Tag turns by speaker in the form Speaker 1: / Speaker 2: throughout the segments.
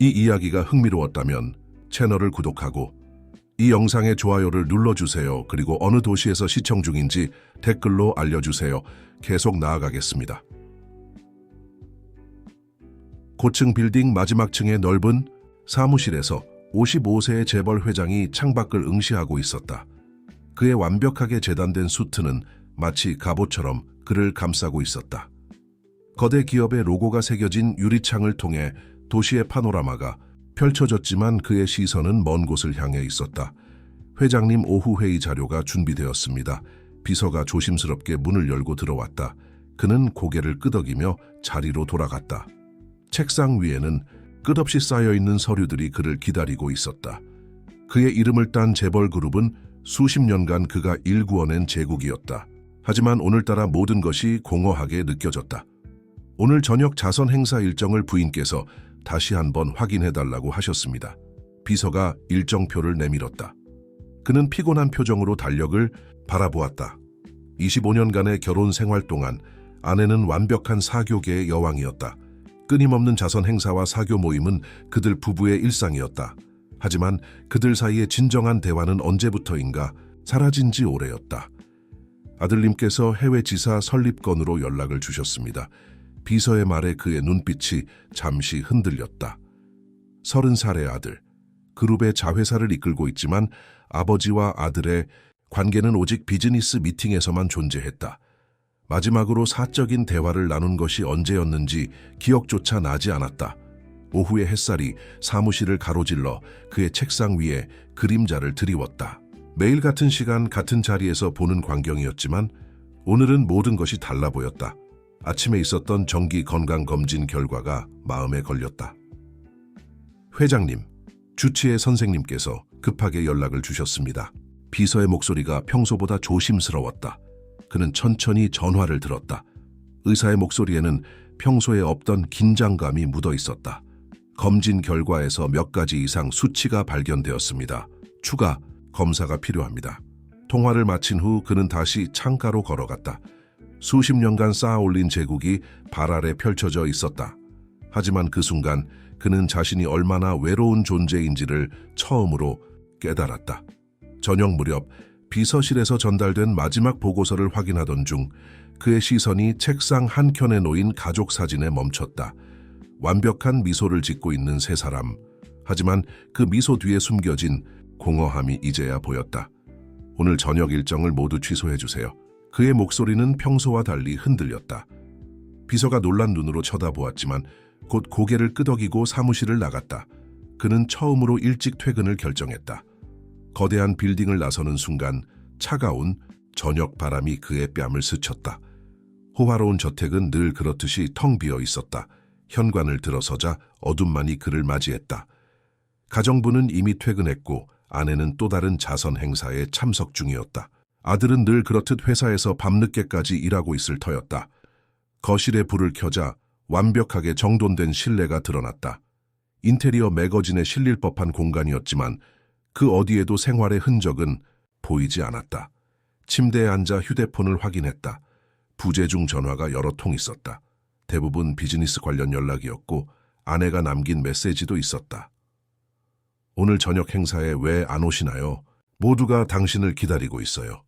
Speaker 1: 이 이야기가 흥미로웠다면 채널을 구독하고 이 영상에 좋아요를 눌러주세요. 그리고 어느 도시에서 시청 중인지 댓글로 알려주세요. 계속 나아가겠습니다. 고층 빌딩 마지막 층의 넓은 사무실에서 55세의 재벌 회장이 창밖을 응시하고 있었다. 그의 완벽하게 재단된 수트는 마치 갑옷처럼 그를 감싸고 있었다. 거대 기업의 로고가 새겨진 유리창을 통해 도시의 파노라마가 펼쳐졌지만 그의 시선은 먼 곳을 향해 있었다. 회장님 오후 회의 자료가 준비되었습니다. 비서가 조심스럽게 문을 열고 들어왔다. 그는 고개를 끄덕이며 자리로 돌아갔다. 책상 위에는 끝없이 쌓여있는 서류들이 그를 기다리고 있었다. 그의 이름을 딴 재벌 그룹은 수십 년간 그가 일구어낸 제국이었다. 하지만 오늘따라 모든 것이 공허하게 느껴졌다. 오늘 저녁 자선 행사 일정을 부인께서 다시 한번 확인해달라고 하셨습니다. 비서가 일정표를 내밀었다. 그는 피곤한 표정으로 달력을 바라보았다. 25년간의 결혼 생활 동안 아내는 완벽한 사교계의 여왕이었다. 끊임없는 자선 행사와 사교 모임은 그들 부부의 일상이었다. 하지만 그들 사이의 진정한 대화는 언제부터인가 사라진 지 오래였다. 아들님께서 해외 지사 설립건으로 연락을 주셨습니다. 비서의 말에 그의 눈빛이 잠시 흔들렸다. 30살의 아들, 그룹의 자회사를 이끌고 있지만 아버지와 아들의 관계는 오직 비즈니스 미팅에서만 존재했다. 마지막으로 사적인 대화를 나눈 것이 언제였는지 기억조차 나지 않았다. 오후의 햇살이 사무실을 가로질러 그의 책상 위에 그림자를 드리웠다. 매일 같은 시간 같은 자리에서 보는 광경이었지만 오늘은 모든 것이 달라 보였다. 아침에 있었던 정기 건강검진 결과가 마음에 걸렸다. 회장님, 주치의 선생님께서 급하게 연락을 주셨습니다. 비서의 목소리가 평소보다 조심스러웠다. 그는 천천히 전화를 들었다. 의사의 목소리에는 평소에 없던 긴장감이 묻어 있었다. 검진 결과에서 몇 가지 이상 수치가 발견되었습니다. 추가 검사가 필요합니다. 통화를 마친 후 그는 다시 창가로 걸어갔다. 수십 년간 쌓아올린 제국이 발 아래 펼쳐져 있었다. 하지만 그 순간 그는 자신이 얼마나 외로운 존재인지를 처음으로 깨달았다. 저녁 무렵 비서실에서 전달된 마지막 보고서를 확인하던 중 그의 시선이 책상 한켠에 놓인 가족 사진에 멈췄다. 완벽한 미소를 짓고 있는 세 사람. 하지만 그 미소 뒤에 숨겨진 공허함이 이제야 보였다. 오늘 저녁 일정을 모두 취소해 주세요. 그의 목소리는 평소와 달리 흔들렸다. 비서가 놀란 눈으로 쳐다보았지만 곧 고개를 끄덕이고 사무실을 나갔다. 그는 처음으로 일찍 퇴근을 결정했다. 거대한 빌딩을 나서는 순간 차가운 저녁 바람이 그의 뺨을 스쳤다. 호화로운 저택은 늘 그렇듯이 텅 비어 있었다. 현관을 들어서자 어둠만이 그를 맞이했다. 가정부는 이미 퇴근했고 아내는 또 다른 자선 행사에 참석 중이었다. 아들은 늘 그렇듯 회사에서 밤늦게까지 일하고 있을 터였다. 거실에 불을 켜자 완벽하게 정돈된 실내가 드러났다. 인테리어 매거진에 실릴 법한 공간이었지만 그 어디에도 생활의 흔적은 보이지 않았다. 침대에 앉아 휴대폰을 확인했다. 부재중 전화가 여러 통 있었다. 대부분 비즈니스 관련 연락이었고 아내가 남긴 메시지도 있었다. 오늘 저녁 행사에 왜 안 오시나요? 모두가 당신을 기다리고 있어요.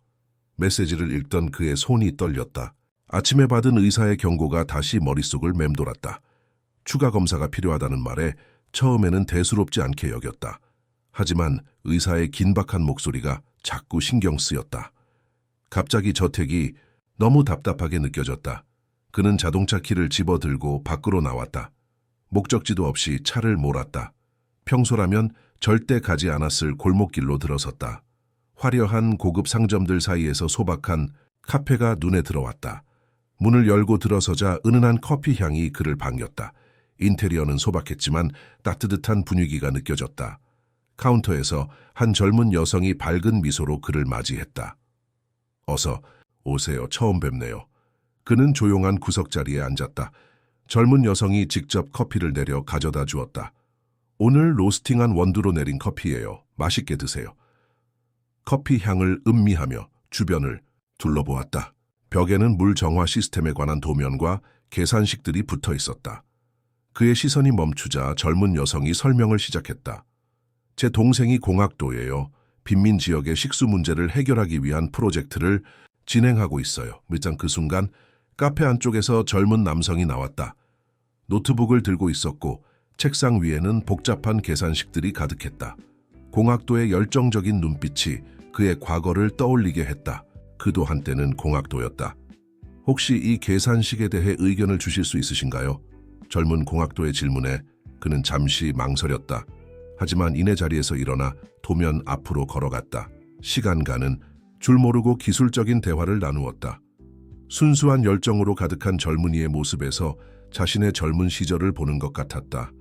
Speaker 1: 메시지를 읽던 그의 손이 떨렸다. 아침에 받은 의사의 경고가 다시 머릿속을 맴돌았다. 추가 검사가 필요하다는 말에 처음에는 대수롭지 않게 여겼다. 하지만 의사의 긴박한 목소리가 자꾸 신경 쓰였다. 갑자기 저택이 너무 답답하게 느껴졌다. 그는 자동차 키를 집어들고 밖으로 나왔다. 목적지도 없이 차를 몰았다. 평소라면 절대 가지 않았을 골목길로 들어섰다. 화려한 고급 상점들 사이에서 소박한 카페가 눈에 들어왔다. 문을 열고 들어서자 은은한 커피 향이 그를 반겼다. 인테리어는 소박했지만 따뜻한 분위기가 느껴졌다. 카운터에서 한 젊은 여성이 밝은 미소로 그를 맞이했다. 어서 오세요. 처음 뵙네요. 그는 조용한 구석자리에 앉았다. 젊은 여성이 직접 커피를 내려 가져다 주었다. 오늘 로스팅한 원두로 내린 커피예요. 맛있게 드세요. 커피 향을 음미하며 주변을 둘러보았다. 벽에는 물 정화 시스템에 관한 도면과 계산식들이 붙어 있었다. 그의 시선이 멈추자 젊은 여성이 설명을 시작했다. 제 동생이 공학도예요. 빈민 지역의 식수 문제를 해결하기 위한 프로젝트를 진행하고 있어요. 밀장 그 순간 카페 안쪽에서 젊은 남성이 나왔다. 노트북을 들고 있었고 책상 위에는 복잡한 계산식들이 가득했다. 공학도의 열정적인 눈빛이 그의 과거를 떠올리게 했다. 그도 한때는 공학도였다. 혹시 이 계산식에 대해 의견을 주실 수 있으신가요? 젊은 공학도의 질문에 그는 잠시 망설였다. 하지만 이내 자리에서 일어나 도면 앞으로 걸어갔다. 시간가는 줄 모르고 기술적인 대화를 나누었다. 순수한 열정으로 가득한 젊은이의 모습에서 자신의 젊은 시절을 보는 것 같았다.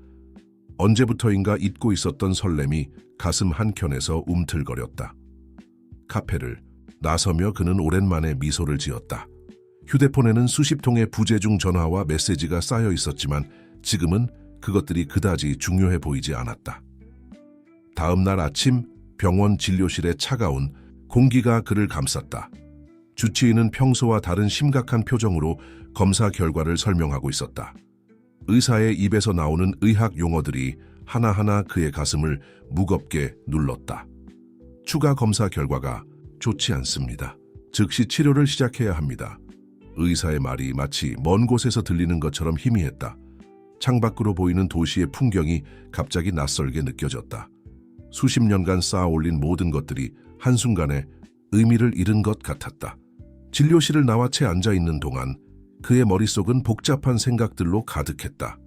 Speaker 1: 언제부터인가 잊고 있었던 설렘이 가슴 한켠에서 움틀거렸다. 카페를 나서며 그는 오랜만에 미소를 지었다. 휴대폰에는 수십 통의 부재중 전화와 메시지가 쌓여 있었지만 지금은 그것들이 그다지 중요해 보이지 않았다. 다음 날 아침 병원 진료실의 차가운 공기가 그를 감쌌다. 주치의는 평소와 다른 심각한 표정으로 검사 결과를 설명하고 있었다. 의사의 입에서 나오는 의학 용어들이 하나하나 그의 가슴을 무겁게 눌렀다. 추가 검사 결과가 좋지 않습니다. 즉시 치료를 시작해야 합니다. 의사의 말이 마치 먼 곳에서 들리는 것처럼 희미했다. 창밖으로 보이는 도시의 풍경이 갑자기 낯설게 느껴졌다. 수십 년간 쌓아올린 모든 것들이 한순간에 의미를 잃은 것 같았다. 진료실을 나와 채 앉아있는 동안 그의 머릿속은 복잡한 생각들로 가득했다.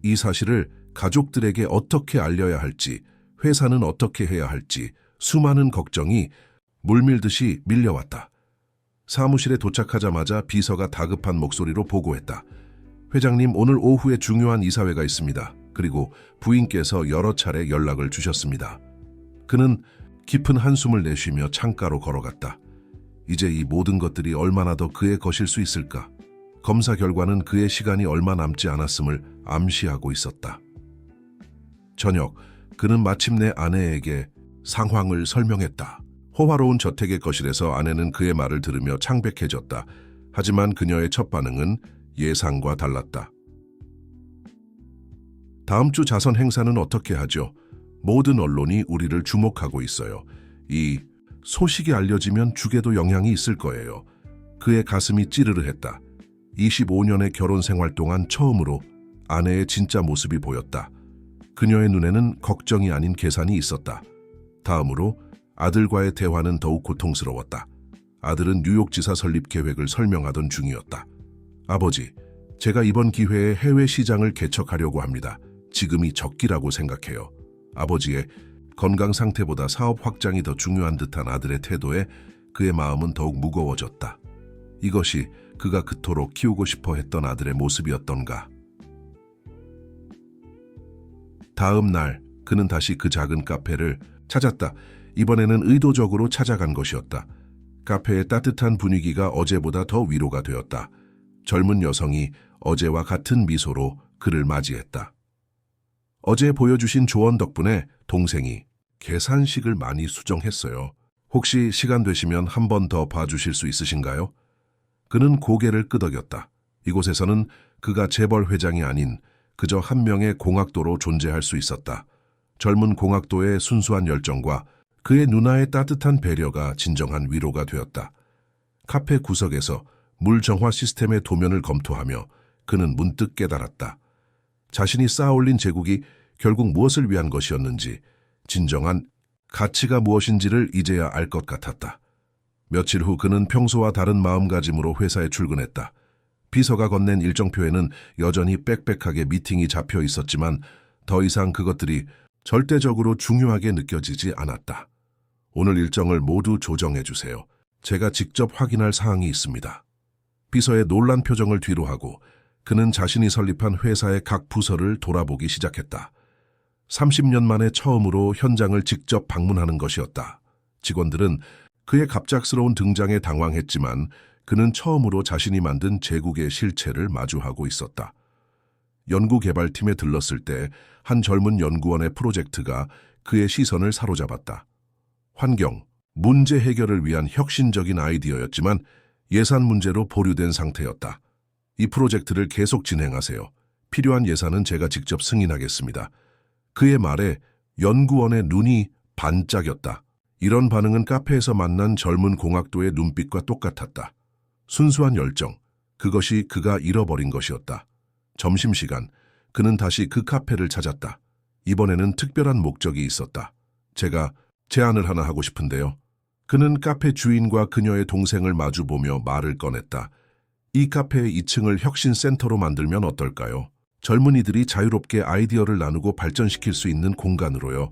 Speaker 1: 이 사실을 가족들에게 어떻게 알려야 할지, 회사는 어떻게 해야 할지 수많은 걱정이 물밀듯이 밀려왔다. 사무실에 도착하자마자 비서가 다급한 목소리로 보고했다. 회장님, 오늘 오후에 중요한 이사회가 있습니다. 그리고 부인께서 여러 차례 연락을 주셨습니다. 그는 깊은 한숨을 내쉬며 창가로 걸어갔다. 이제 이 모든 것들이 얼마나 더 그의 것일 수 있을까? 검사 결과는 그의 시간이 얼마 남지 않았음을 암시하고 있었다. 저녁, 그는 마침내 아내에게 상황을 설명했다. 호화로운 저택의 거실에서 아내는 그의 말을 들으며 창백해졌다. 하지만 그녀의 첫 반응은 예상과 달랐다. 다음 주 자선 행사는 어떻게 하죠? 모든 언론이 우리를 주목하고 있어요. 이 소식이 알려지면 죽에도 영향이 있을 거예요. 그의 가슴이 찌르르했다. 25년의 결혼 생활 동안 처음으로 아내의 진짜 모습이 보였다. 그녀의 눈에는 걱정이 아닌 계산이 있었다. 다음으로 아들과의 대화는 더욱 고통스러웠다. 아들은 뉴욕지사 설립 계획을 설명하던 중이었다. 아버지, 제가 이번 기회에 해외 시장을 개척하려고 합니다. 지금이 적기라고 생각해요. 아버지의 건강 상태보다 사업 확장이 더 중요한 듯한 아들의 태도에 그의 마음은 더욱 무거워졌다. 이것이 그가 그토록 키우고 싶어 했던 아들의 모습이었던가. 다음 날 그는 다시 그 작은 카페를 찾았다. 이번에는 의도적으로 찾아간 것이었다. 카페의 따뜻한 분위기가 어제보다 더 위로가 되었다. 젊은 여성이 어제와 같은 미소로 그를 맞이했다. 어제 보여주신 조언 덕분에 동생이 계산식을 많이 수정했어요. 혹시 시간 되시면 한 번 더 봐주실 수 있으신가요? 그는 고개를 끄덕였다. 이곳에서는 그가 재벌 회장이 아닌 그저 한 명의 공학도로 존재할 수 있었다. 젊은 공학도의 순수한 열정과 그의 누나의 따뜻한 배려가 진정한 위로가 되었다. 카페 구석에서 물 정화 시스템의 도면을 검토하며 그는 문득 깨달았다. 자신이 쌓아올린 제국이 결국 무엇을 위한 것이었는지, 진정한 가치가 무엇인지를 이제야 알 것 같았다. 며칠 후 그는 평소와 다른 마음가짐으로 회사에 출근했다. 비서가 건넨 일정표에는 여전히 빽빽하게 미팅이 잡혀 있었지만 더 이상 그것들이 절대적으로 중요하게 느껴지지 않았다. 오늘 일정을 모두 조정해 주세요. 제가 직접 확인할 사항이 있습니다. 비서의 놀란 표정을 뒤로하고 그는 자신이 설립한 회사의 각 부서를 돌아보기 시작했다. 30년 만에 처음으로 현장을 직접 방문하는 것이었다. 직원들은 그의 갑작스러운 등장에 당황했지만 그는 처음으로 자신이 만든 제국의 실체를 마주하고 있었다. 연구개발팀에 들렀을 때 한 젊은 연구원의 프로젝트가 그의 시선을 사로잡았다. 환경, 문제 해결을 위한 혁신적인 아이디어였지만 예산 문제로 보류된 상태였다. 이 프로젝트를 계속 진행하세요. 필요한 예산은 제가 직접 승인하겠습니다. 그의 말에 연구원의 눈이 반짝였다. 이런 반응은 카페에서 만난 젊은 공학도의 눈빛과 똑같았다. 순수한 열정, 그것이 그가 잃어버린 것이었다. 점심시간, 그는 다시 그 카페를 찾았다. 이번에는 특별한 목적이 있었다. 제가 제안을 하나 하고 싶은데요. 그는 카페 주인과 그녀의 동생을 마주보며 말을 꺼냈다. 이 카페의 2층을 혁신센터로 만들면 어떨까요? 젊은이들이 자유롭게 아이디어를 나누고 발전시킬 수 있는 공간으로요.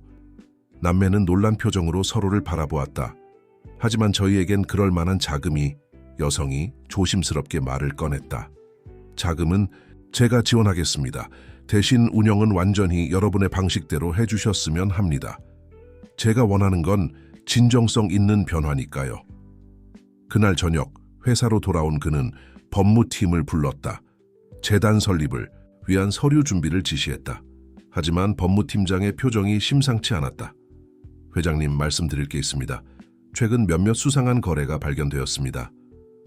Speaker 1: 남매는 놀란 표정으로 서로를 바라보았다. 하지만 저희에겐 그럴 만한 자금이, 여성이 조심스럽게 말을 꺼냈다. 자금은 제가 지원하겠습니다. 대신 운영은 완전히 여러분의 방식대로 해주셨으면 합니다. 제가 원하는 건 진정성 있는 변화니까요. 그날 저녁 회사로 돌아온 그는 법무팀을 불렀다. 재단 설립을 위한 서류 준비를 지시했다. 하지만 법무팀장의 표정이 심상치 않았다. 회장님, 말씀드릴 게 있습니다. 최근 몇몇 수상한 거래가 발견되었습니다.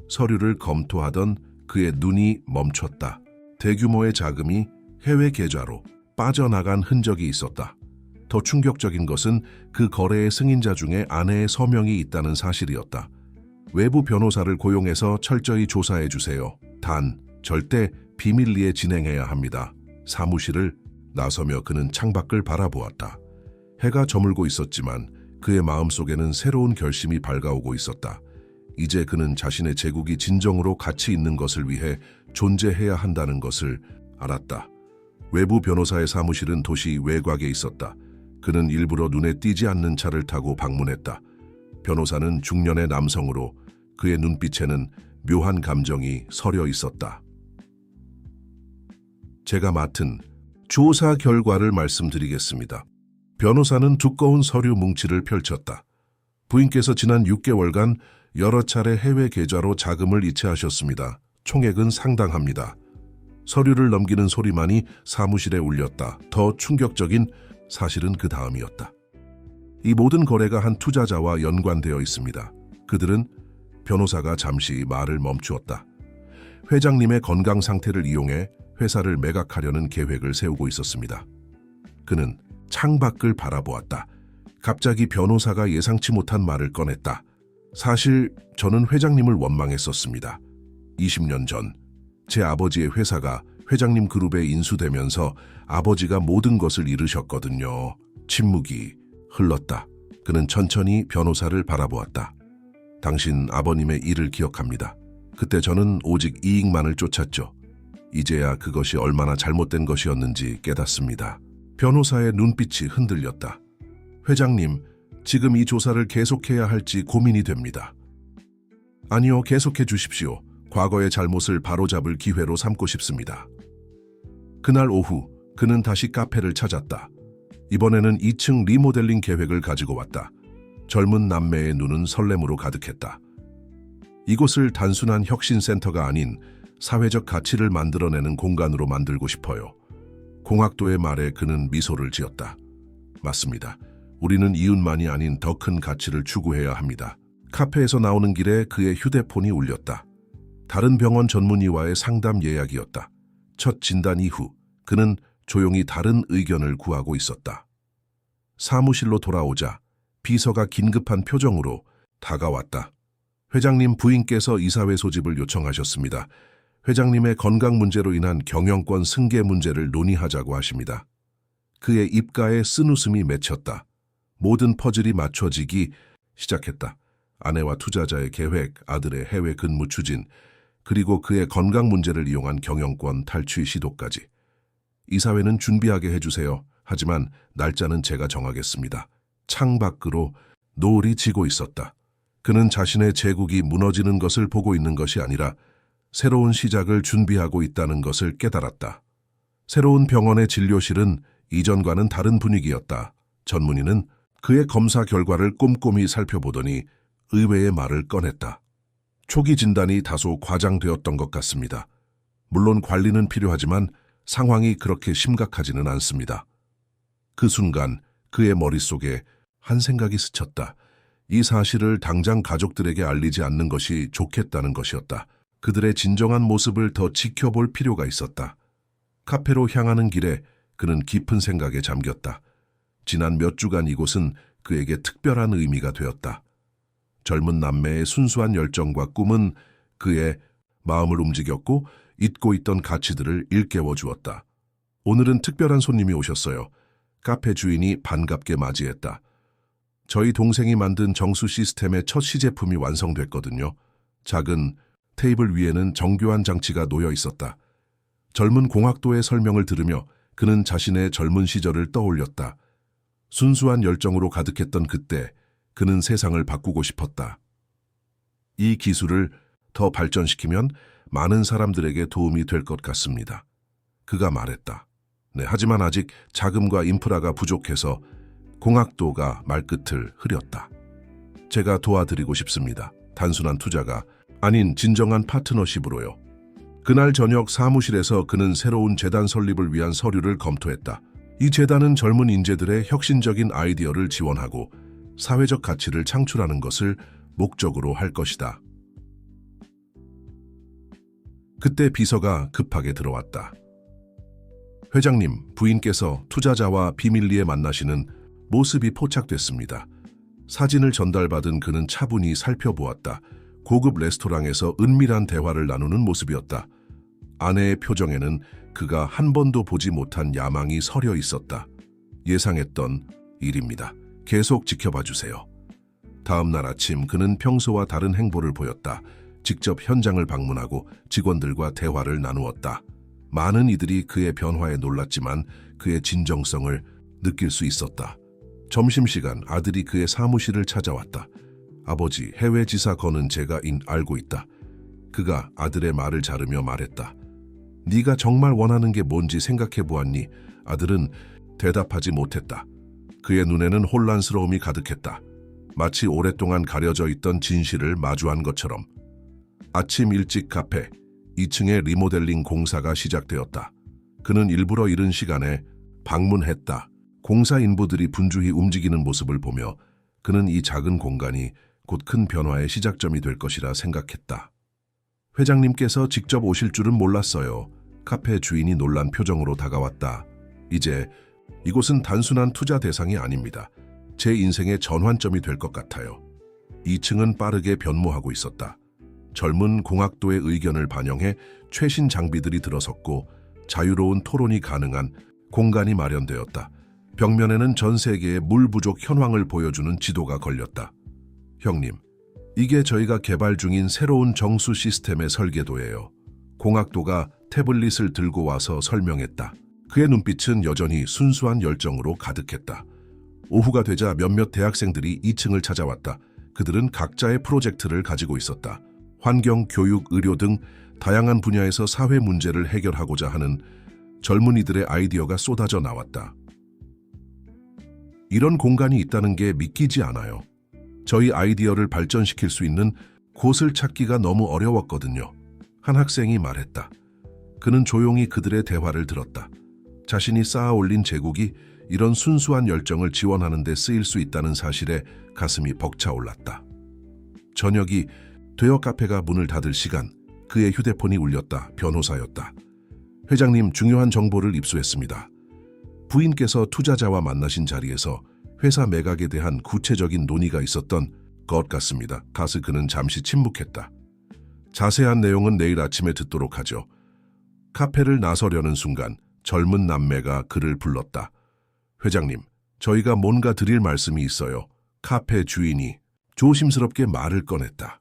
Speaker 1: 서류를 검토하던 그의 눈이 멈췄다. 대규모의 자금이 해외 계좌로 빠져나간 흔적이 있었다. 더 충격적인 것은 그 거래의 승인자 중에 아내의 서명이 있다는 사실이었다. 외부 변호사를 고용해서 철저히 조사해 주세요. 단, 절대 비밀리에 진행해야 합니다. 사무실을 나서며 그는 창밖을 바라보았다. 해가 저물고 있었지만 그의 마음속에는 새로운 결심이 밝아오고 있었다. 이제 그는 자신의 제국이 진정으로 가치 있는 것을 위해 존재해야 한다는 것을 알았다. 외부 변호사의 사무실은 도시 외곽에 있었다. 그는 일부러 눈에 띄지 않는 차를 타고 방문했다. 변호사는 중년의 남성으로 그의 눈빛에는 묘한 감정이 서려 있었다. 제가 맡은 조사 결과를 말씀드리겠습니다. 변호사는 두꺼운 서류 뭉치를 펼쳤다. 부인께서 지난 6개월간 여러 차례 해외 계좌로 자금을 이체하셨습니다. 총액은 상당합니다. 서류를 넘기는 소리만이 사무실에 울렸다. 더 충격적인 사실은 그 다음이었다. 이 모든 거래가 한 투자자와 연관되어 있습니다. 그들은 변호사가 잠시 말을 멈추었다. 회장님의 건강 상태를 이용해 회사를 매각하려는 계획을 세우고 있었습니다. 그는 창밖을 바라보았다. 갑자기 변호사가 예상치 못한 말을 꺼냈다. 사실 저는 회장님을 원망했었습니다. 20년 전 제 아버지의 회사가 회장님 그룹에 인수되면서 아버지가 모든 것을 잃으셨거든요. 침묵이 흘렀다. 그는 천천히 변호사를 바라보았다. 당신 아버님의 일을 기억합니다. 그때 저는 오직 이익만을 쫓았죠. 이제야 그것이 얼마나 잘못된 것이었는지 깨닫습니다. 변호사의 눈빛이 흔들렸다. 회장님, 지금 이 조사를 계속해야 할지 고민이 됩니다. 아니요, 계속해 주십시오. 과거의 잘못을 바로잡을 기회로 삼고 싶습니다. 그날 오후 그는 다시 카페를 찾았다. 이번에는 2층 리모델링 계획을 가지고 왔다. 젊은 남매의 눈은 설렘으로 가득했다. 이곳을 단순한 혁신센터가 아닌 사회적 가치를 만들어내는 공간으로 만들고 싶어요. 공학도의 말에 그는 미소를 지었다. 맞습니다. 우리는 이웃만이 아닌 더 큰 가치를 추구해야 합니다. 카페에서 나오는 길에 그의 휴대폰이 울렸다. 다른 병원 전문의와의 상담 예약이었다. 첫 진단 이후 그는 조용히 다른 의견을 구하고 있었다. 사무실로 돌아오자 비서가 긴급한 표정으로 다가왔다. 회장님, 부인께서 이사회 소집을 요청하셨습니다. 회장님의 건강 문제로 인한 경영권 승계 문제를 논의하자고 하십니다. 그의 입가에 쓴웃음이 맺혔다. 모든 퍼즐이 맞춰지기 시작했다. 아내와 투자자의 계획, 아들의 해외 근무 추진, 그리고 그의 건강 문제를 이용한 경영권 탈취 시도까지. 이사회는 준비하게 해주세요. 하지만 날짜는 제가 정하겠습니다. 창밖으로 노을이 지고 있었다. 그는 자신의 제국이 무너지는 것을 보고 있는 것이 아니라 새로운 시작을 준비하고 있다는 것을 깨달았다. 새로운 병원의 진료실은 이전과는 다른 분위기였다. 전문의는 그의 검사 결과를 꼼꼼히 살펴보더니 의외의 말을 꺼냈다. 초기 진단이 다소 과장되었던 것 같습니다. 물론 관리는 필요하지만 상황이 그렇게 심각하지는 않습니다. 그 순간 그의 머릿속에 한 생각이 스쳤다. 이 사실을 당장 가족들에게 알리지 않는 것이 좋겠다는 것이었다. 그들의 진정한 모습을 더 지켜볼 필요가 있었다. 카페로 향하는 길에 그는 깊은 생각에 잠겼다. 지난 몇 주간 이곳은 그에게 특별한 의미가 되었다. 젊은 남매의 순수한 열정과 꿈은 그의 마음을 움직였고 잊고 있던 가치들을 일깨워 주었다. 오늘은 특별한 손님이 오셨어요. 카페 주인이 반갑게 맞이했다. 저희 동생이 만든 정수 시스템의 첫 시제품이 완성됐거든요. 작은 테이블 위에는 정교한 장치가 놓여 있었다. 젊은 공학도의 설명을 들으며 그는 자신의 젊은 시절을 떠올렸다. 순수한 열정으로 가득했던 그때 그는 세상을 바꾸고 싶었다. 이 기술을 더 발전시키면 많은 사람들에게 도움이 될 것 같습니다. 그가 말했다. 네, 하지만 아직 자금과 인프라가 부족해서 공학도가 말끝을 흐렸다. 제가 도와드리고 싶습니다. 단순한 투자가 아닌 진정한 파트너십으로요. 그날 저녁 사무실에서 그는 새로운 재단 설립을 위한 서류를 검토했다. 이 재단은 젊은 인재들의 혁신적인 아이디어를 지원하고 사회적 가치를 창출하는 것을 목적으로 할 것이다. 그때 비서가 급하게 들어왔다. 회장님, 부인께서 투자자와 비밀리에 만나시는 모습이 포착됐습니다. 사진을 전달받은 그는 차분히 살펴보았다. 고급 레스토랑에서 은밀한 대화를 나누는 모습이었다. 아내의 표정에는 그가 한 번도 보지 못한 야망이 서려 있었다. 예상했던 일입니다. 계속 지켜봐 주세요. 다음 날 아침 그는 평소와 다른 행보를 보였다. 직접 현장을 방문하고 직원들과 대화를 나누었다. 많은 이들이 그의 변화에 놀랐지만 그의 진정성을 느낄 수 있었다. 점심시간 아들이 그의 사무실을 찾아왔다. 아버지, 해외 지사 건은 제가 알고 있다. 그가 아들의 말을 자르며 말했다. 네가 정말 원하는 게 뭔지 생각해 보았니? 아들은 대답하지 못했다. 그의 눈에는 혼란스러움이 가득했다. 마치 오랫동안 가려져 있던 진실을 마주한 것처럼. 아침 일찍 카페 2층의 리모델링 공사가 시작되었다. 그는 일부러 이른 시간에 방문했다. 공사 인부들이 분주히 움직이는 모습을 보며 그는 이 작은 공간이 곧 큰 변화의 시작점이 될 것이라 생각했다. 회장님께서 직접 오실 줄은 몰랐어요. 카페 주인이 놀란 표정으로 다가왔다. 이제 이곳은 단순한 투자 대상이 아닙니다. 제 인생의 전환점이 될 것 같아요. 2층은 빠르게 변모하고 있었다. 젊은 공학도의 의견을 반영해 최신 장비들이 들어섰고 자유로운 토론이 가능한 공간이 마련되었다. 벽면에는 전 세계의 물 부족 현황을 보여주는 지도가 걸렸다. 형님, 이게 저희가 개발 중인 새로운 정수 시스템의 설계도예요. 공학도가 태블릿을 들고 와서 설명했다. 그의 눈빛은 여전히 순수한 열정으로 가득했다. 오후가 되자 몇몇 대학생들이 2층을 찾아왔다. 그들은 각자의 프로젝트를 가지고 있었다. 환경, 교육, 의료 등 다양한 분야에서 사회 문제를 해결하고자 하는 젊은이들의 아이디어가 쏟아져 나왔다. 이런 공간이 있다는 게 믿기지 않아요. 저희 아이디어를 발전시킬 수 있는 곳을 찾기가 너무 어려웠거든요. 한 학생이 말했다. 그는 조용히 그들의 대화를 들었다. 자신이 쌓아 올린 제국이 이런 순수한 열정을 지원하는 데 쓰일 수 있다는 사실에 가슴이 벅차올랐다. 저녁이 되어 카페가 문을 닫을 시간, 그의 휴대폰이 울렸다. 변호사였다. 회장님, 중요한 정보를 입수했습니다. 부인께서 투자자와 만나신 자리에서 회사 매각에 대한 구체적인 논의가 있었던 것 같습니다. 가스 그는 잠시 침묵했다. 자세한 내용은 내일 아침에 듣도록 하죠. 카페를 나서려는 순간 젊은 남매가 그를 불렀다. 회장님, 저희가 뭔가 드릴 말씀이 있어요. 카페 주인이 조심스럽게 말을 꺼냈다.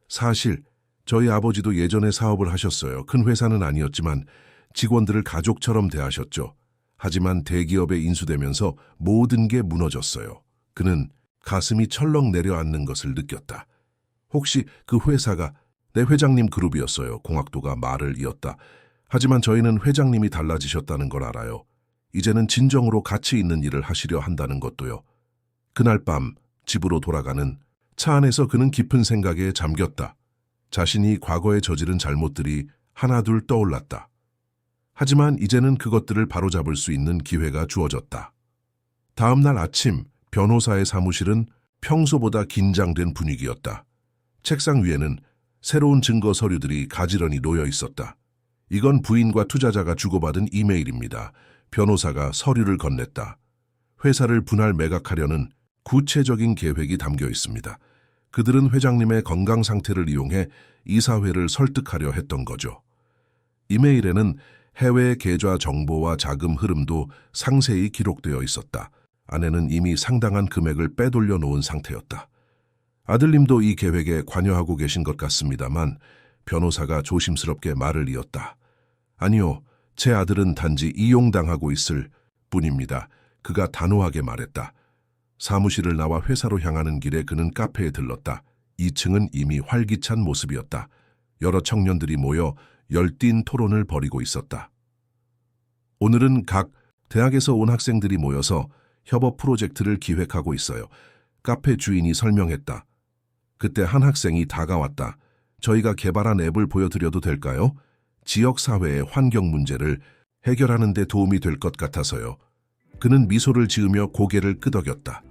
Speaker 1: 사실 저희 아버지도 예전에 사업을 하셨어요. 큰 회사는 아니었지만 직원들을 가족처럼 대하셨죠. 하지만 대기업에 인수되면서 모든 게 무너졌어요. 그는 가슴이 철렁 내려앉는 것을 느꼈다. 혹시 그 회사가 내 회장님 그룹이었어요. 공학도가 말을 이었다. 하지만 저희는 회장님이 달라지셨다는 걸 알아요. 이제는 진정으로 가치 있는 일을 하시려 한다는 것도요. 그날 밤 집으로 돌아가는 차 안에서 그는 깊은 생각에 잠겼다. 자신이 과거에 저지른 잘못들이 하나둘 떠올랐다. 하지만 이제는 그것들을 바로잡을 수 있는 기회가 주어졌다. 다음 날 아침 변호사의 사무실은 평소보다 긴장된 분위기였다. 책상 위에는 새로운 증거 서류들이 가지런히 놓여 있었다. 이건 부인과 투자자가 주고받은 이메일입니다. 변호사가 서류를 건넸다. 회사를 분할 매각하려는 구체적인 계획이 담겨 있습니다. 그들은 회장님의 건강 상태를 이용해 이사회를 설득하려 했던 거죠. 이메일에는 해외 계좌 정보와 자금 흐름도 상세히 기록되어 있었다. 아내는 이미 상당한 금액을 빼돌려 놓은 상태였다. 아들님도 이 계획에 관여하고 계신 것 같습니다만 변호사가 조심스럽게 말을 이었다. 아니요, 제 아들은 단지 이용당하고 있을 뿐입니다. 그가 단호하게 말했다. 사무실을 나와 회사로 향하는 길에 그는 카페에 들렀다. 2층은 이미 활기찬 모습이었다. 여러 청년들이 모여 열띤 토론을 벌이고 있었다. 오늘은 각 대학에서 온 학생들이 모여서 협업 프로젝트를 기획하고 있어요. 카페 주인이 설명했다. 그때 한 학생이 다가왔다. 저희가 개발한 앱을 보여드려도 될까요? 지역사회의 환경 문제를 해결하는 데 도움이 될 것 같아서요. 그는 미소를 지으며 고개를 끄덕였다.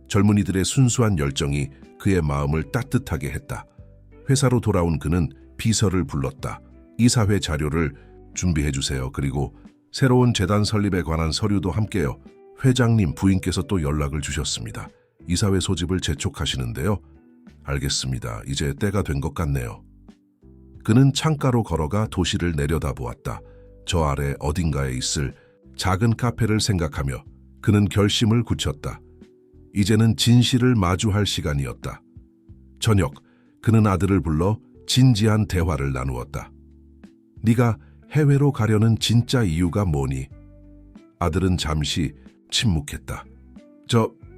Speaker 1: 젊은이들의 순수한 열정이 그의 마음을 따뜻하게 했다. 회사로 돌아온 그는 비서를 불렀다. 이사회 자료를 준비해 주세요. 그리고 새로운 재단 설립에 관한 서류도 함께요. 회장님 부인께서 또 연락을 주셨습니다. 이사회 소집을 재촉하시는데요. 알겠습니다. 이제 때가 된 것 같네요. 그는 창가로 걸어가 도시를 내려다보았다. 저 아래 어딘가에 있을 작은 카페를 생각하며 그는 결심을 굳혔다. 이제는 진실을 마주할 시간이었다. 저녁, 그는 아들을 불러 진지한 대화를 나누었다. 네가 해외로 가려는 진짜 이유가 뭐니? 아들은 잠시 침묵했다.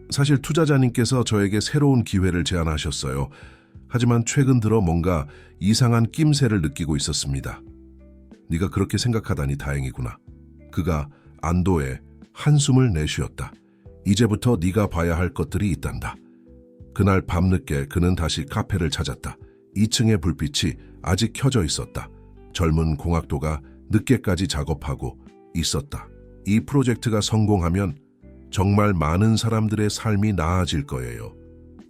Speaker 1: 사실 투자자님께서 저에게 새로운 기회를 제안하셨어요. 하지만 최근 들어 뭔가 이상한 낌새를 느끼고 있었습니다. 네가 그렇게 생각하다니 다행이구나. 그가 안도에 한숨을 내쉬었다. 이제부터 네가 봐야 할 것들이 있단다. 그날 밤늦게 그는 다시 카페를 찾았다. 2층의 불빛이 아직 켜져 있었다. 젊은 공학도가 늦게까지 작업하고 있었다. 이 프로젝트가 성공하면 정말 많은 사람들의 삶이 나아질 거예요.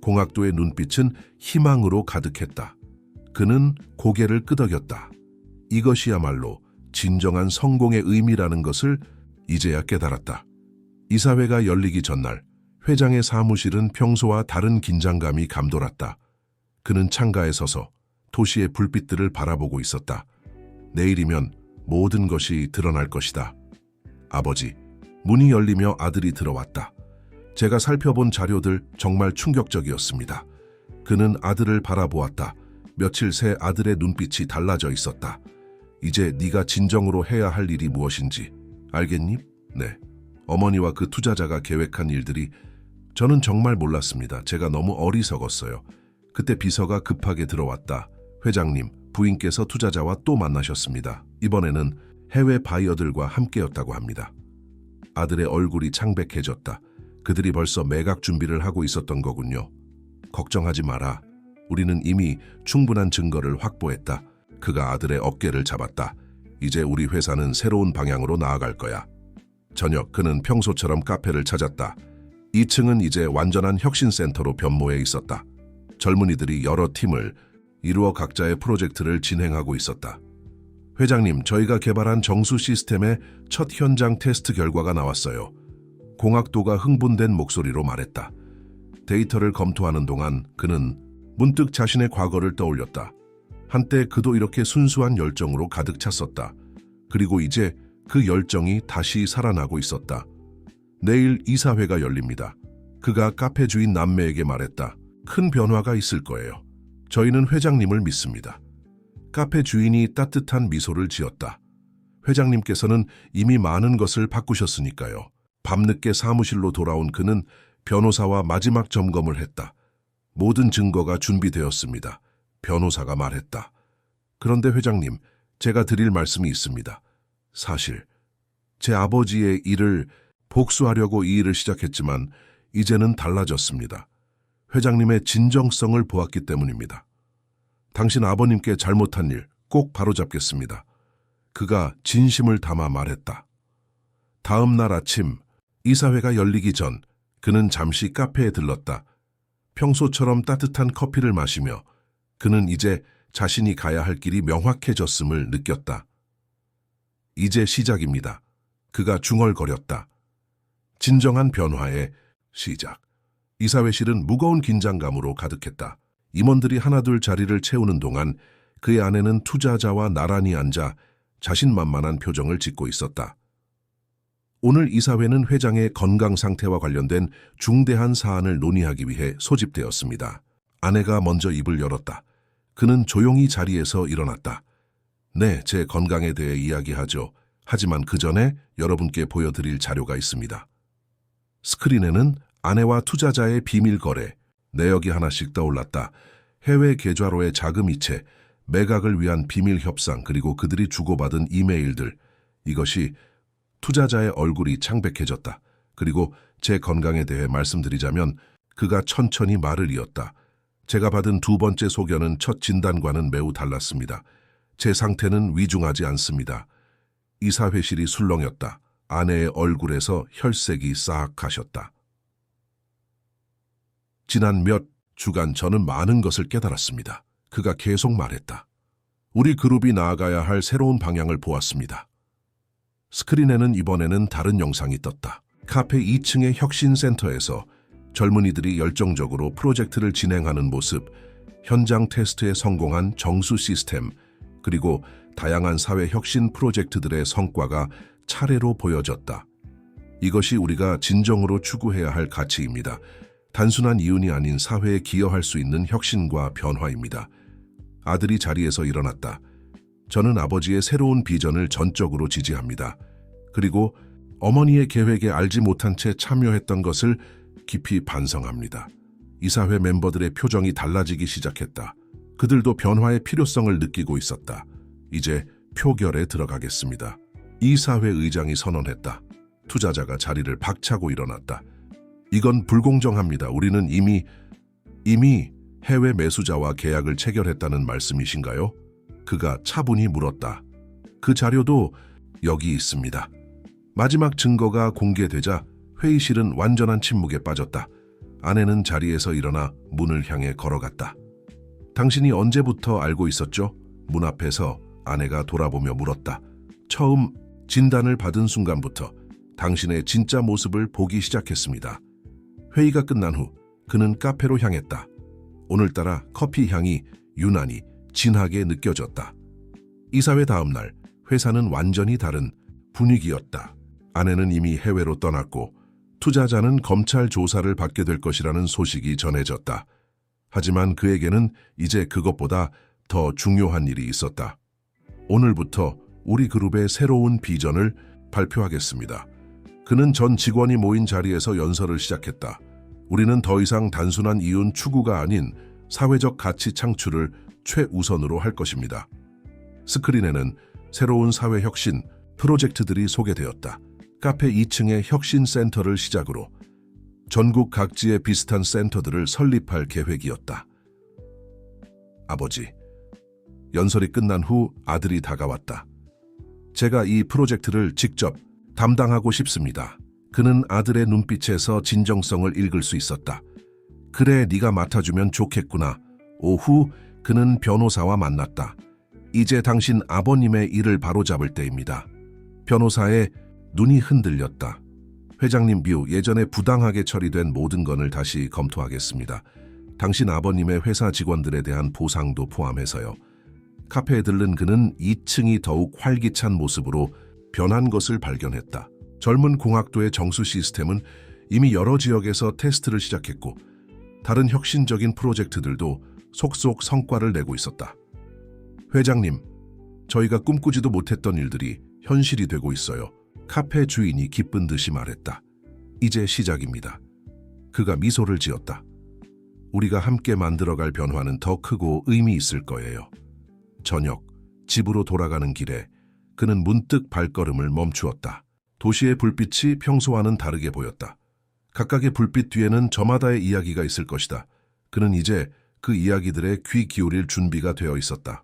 Speaker 1: 공학도의 눈빛은 희망으로 가득했다. 그는 고개를 끄덕였다. 이것이야말로 진정한 성공의 의미라는 것을 이제야 깨달았다. 이사회가 열리기 전날 회장의 사무실은 평소와 다른 긴장감이 감돌았다. 그는 창가에 서서 도시의 불빛들을 바라보고 있었다. 내일이면 모든 것이 드러날 것이다. 아버지, 문이 열리며 아들이 들어왔다. 제가 살펴본 자료들 정말 충격적이었습니다. 그는 아들을 바라보았다. 며칠 새 아들의 눈빛이 달라져 있었다. 이제 네가 진정으로 해야 할 일이 무엇인지 알겠니? 네. 어머니와 그 투자자가 계획한 일들이 저는 정말 몰랐습니다. 제가 너무 어리석었어요. 그때 비서가 급하게 들어왔다. 회장님, 부인께서 투자자와 또 만나셨습니다. 이번에는 해외 바이어들과 함께였다고 합니다. 아들의 얼굴이 창백해졌다. 그들이 벌써 매각 준비를 하고 있었던 거군요. 걱정하지 마라. 우리는 이미 충분한 증거를 확보했다. 그가 아들의 어깨를 잡았다. 이제 우리 회사는 새로운 방향으로 나아갈 거야. 저녁 그는 평소처럼 카페를 찾았다. 2층은 이제 완전한 혁신센터로 변모해 있었다. 젊은이들이 여러 팀을 이루어 각자의 프로젝트를 진행하고 있었다. 회장님, 저희가 개발한 정수 시스템의 첫 현장 테스트 결과가 나왔어요. 공학도가 흥분된 목소리로 말했다. 데이터를 검토하는 동안 그는 문득 자신의 과거를 떠올렸다. 한때 그도 이렇게 순수한 열정으로 가득 찼었다. 그리고 이제 그 열정이 다시 살아나고 있었다. 내일 이사회가 열립니다. 그가 카페 주인 남매에게 말했다. 큰 변화가 있을 거예요. 저희는 회장님을 믿습니다. 카페 주인이 따뜻한 미소를 지었다. 회장님께서는 이미 많은 것을 바꾸셨으니까요. 밤늦게 사무실로 돌아온 그는 변호사와 마지막 점검을 했다. 모든 증거가 준비되었습니다. 변호사가 말했다. 그런데 회장님, 제가 드릴 말씀이 있습니다. 사실 제 아버지의 일을 복수하려고 이 일을 시작했지만 이제는 달라졌습니다. 회장님의 진정성을 보았기 때문입니다. 당신 아버님께 잘못한 일 꼭 바로잡겠습니다. 그가 진심을 담아 말했다. 다음 날 아침 이사회가 열리기 전 그는 잠시 카페에 들렀다. 평소처럼 따뜻한 커피를 마시며 그는 이제 자신이 가야 할 길이 명확해졌음을 느꼈다. 이제 시작입니다. 그가 중얼거렸다. 진정한 변화의 시작. 이사회실은 무거운 긴장감으로 가득했다. 임원들이 하나둘 자리를 채우는 동안 그의 아내는 투자자와 나란히 앉아 자신만만한 표정을 짓고 있었다. 오늘 이사회는 회장의 건강 상태와 관련된 중대한 사안을 논의하기 위해 소집되었습니다. 아내가 먼저 입을 열었다. 그는 조용히 자리에서 일어났다. 네, 제 건강에 대해 이야기하죠. 하지만 그 전에 여러분께 보여드릴 자료가 있습니다. 스크린에는 아내와 투자자의 비밀 거래, 내역이 하나씩 떠올랐다. 해외 계좌로의 자금 이체, 매각을 위한 비밀 협상, 그리고 그들이 주고받은 이메일들. 이것이 투자자의 얼굴이 창백해졌다. 그리고 제 건강에 대해 말씀드리자면 그가 천천히 말을 이었다. 제가 받은 두 번째 소견은 첫 진단과는 매우 달랐습니다. 제 상태는 위중하지 않습니다. 이사회실이 술렁였다. 아내의 얼굴에서 혈색이 싹 가셨다. 지난 몇 주간 저는 많은 것을 깨달았습니다. 그가 계속 말했다. 우리 그룹이 나아가야 할 새로운 방향을 보았습니다. 스크린에는 이번에는 다른 영상이 떴다. 카페 2층의 혁신센터에서 젊은이들이 열정적으로 프로젝트를 진행하는 모습, 현장 테스트에 성공한 정수 시스템, 그리고 다양한 사회 혁신 프로젝트들의 성과가 차례로 보여졌다. 이것이 우리가 진정으로 추구해야 할 가치입니다. 단순한 이윤이 아닌 사회에 기여할 수 있는 혁신과 변화입니다. 아들이 자리에서 일어났다. 저는 아버지의 새로운 비전을 전적으로 지지합니다. 그리고 어머니의 계획에 알지 못한 채 참여했던 것을 깊이 반성합니다. 이사회 멤버들의 표정이 달라지기 시작했다. 그들도 변화의 필요성을 느끼고 있었다. 이제 표결에 들어가겠습니다. 이사회 의장이 선언했다. 투자자가 자리를 박차고 일어났다. 이건 불공정합니다. 우리는 이미 해외 매수자와 계약을 체결했다는 말씀이신가요? 그가 차분히 물었다. 그 자료도 여기 있습니다. 마지막 증거가 공개되자 회의실은 완전한 침묵에 빠졌다. 아내는 자리에서 일어나 문을 향해 걸어갔다. 당신이 언제부터 알고 있었죠? 문 앞에서 아내가 돌아보며 물었다. 처음 진단을 받은 순간부터 당신의 진짜 모습을 보기 시작했습니다. 회의가 끝난 후 그는 카페로 향했다. 오늘따라 커피 향이 유난히 진하게 느껴졌다. 이사회 다음 날 회사는 완전히 다른 분위기였다. 아내는 이미 해외로 떠났고 투자자는 검찰 조사를 받게 될 것이라는 소식이 전해졌다. 하지만 그에게는 이제 그것보다 더 중요한 일이 있었다. 오늘부터 우리 그룹의 새로운 비전을 발표하겠습니다. 그는 전 직원이 모인 자리에서 연설을 시작했다. 우리는 더 이상 단순한 이윤 추구가 아닌 사회적 가치 창출을 최우선으로 할 것입니다. 스크린에는 새로운 사회 혁신 프로젝트들이 소개되었다. 카페 2층의 혁신센터를 시작으로 전국 각지의 비슷한 센터들을 설립할 계획이었다. 아버지, 연설이 끝난 후 아들이 다가왔다. 제가 이 프로젝트를 직접 담당하고 싶습니다. 그는 아들의 눈빛에서 진정성을 읽을 수 있었다. 그래, 네가 맡아주면 좋겠구나. 오후 그는 변호사와 만났다. 이제 당신 아버님의 일을 바로잡을 때입니다. 변호사의 눈이 흔들렸다. 회장님 뷰, 예전에 부당하게 처리된 모든 건을 다시 검토하겠습니다. 당신 아버님의 회사 직원들에 대한 보상도 포함해서요. 카페에 들른 그는 2층이 더욱 활기찬 모습으로 변한 것을 발견했다. 젊은 공학도의 정수 시스템은 이미 여러 지역에서 테스트를 시작했고 다른 혁신적인 프로젝트들도 속속 성과를 내고 있었다. 회장님, 저희가 꿈꾸지도 못했던 일들이 현실이 되고 있어요. 카페 주인이 기쁜 듯이 말했다. 이제 시작입니다. 그가 미소를 지었다. 우리가 함께 만들어갈 변화는 더 크고 의미 있을 거예요. 저녁, 집으로 돌아가는 길에 그는 문득 발걸음을 멈추었다. 도시의 불빛이 평소와는 다르게 보였다. 각각의 불빛 뒤에는 저마다의 이야기가 있을 것이다. 그는 이제 그 이야기들에 귀 기울일 준비가 되어 있었다.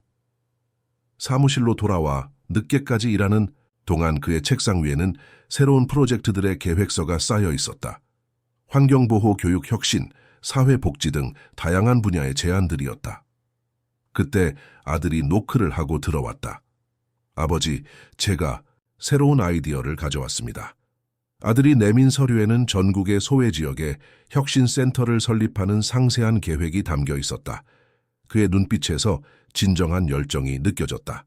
Speaker 1: 사무실로 돌아와 늦게까지 일하는 동안 그의 책상 위에는 새로운 프로젝트들의 계획서가 쌓여 있었다. 환경보호, 교육 혁신, 사회복지 등 다양한 분야의 제안들이었다. 그때 아들이 노크를 하고 들어왔다. 아버지, 제가 새로운 아이디어를 가져왔습니다. 아들이 내민 서류에는 전국의 소외 지역에 혁신센터를 설립하는 상세한 계획이 담겨 있었다. 그의 눈빛에서 진정한 열정이 느껴졌다.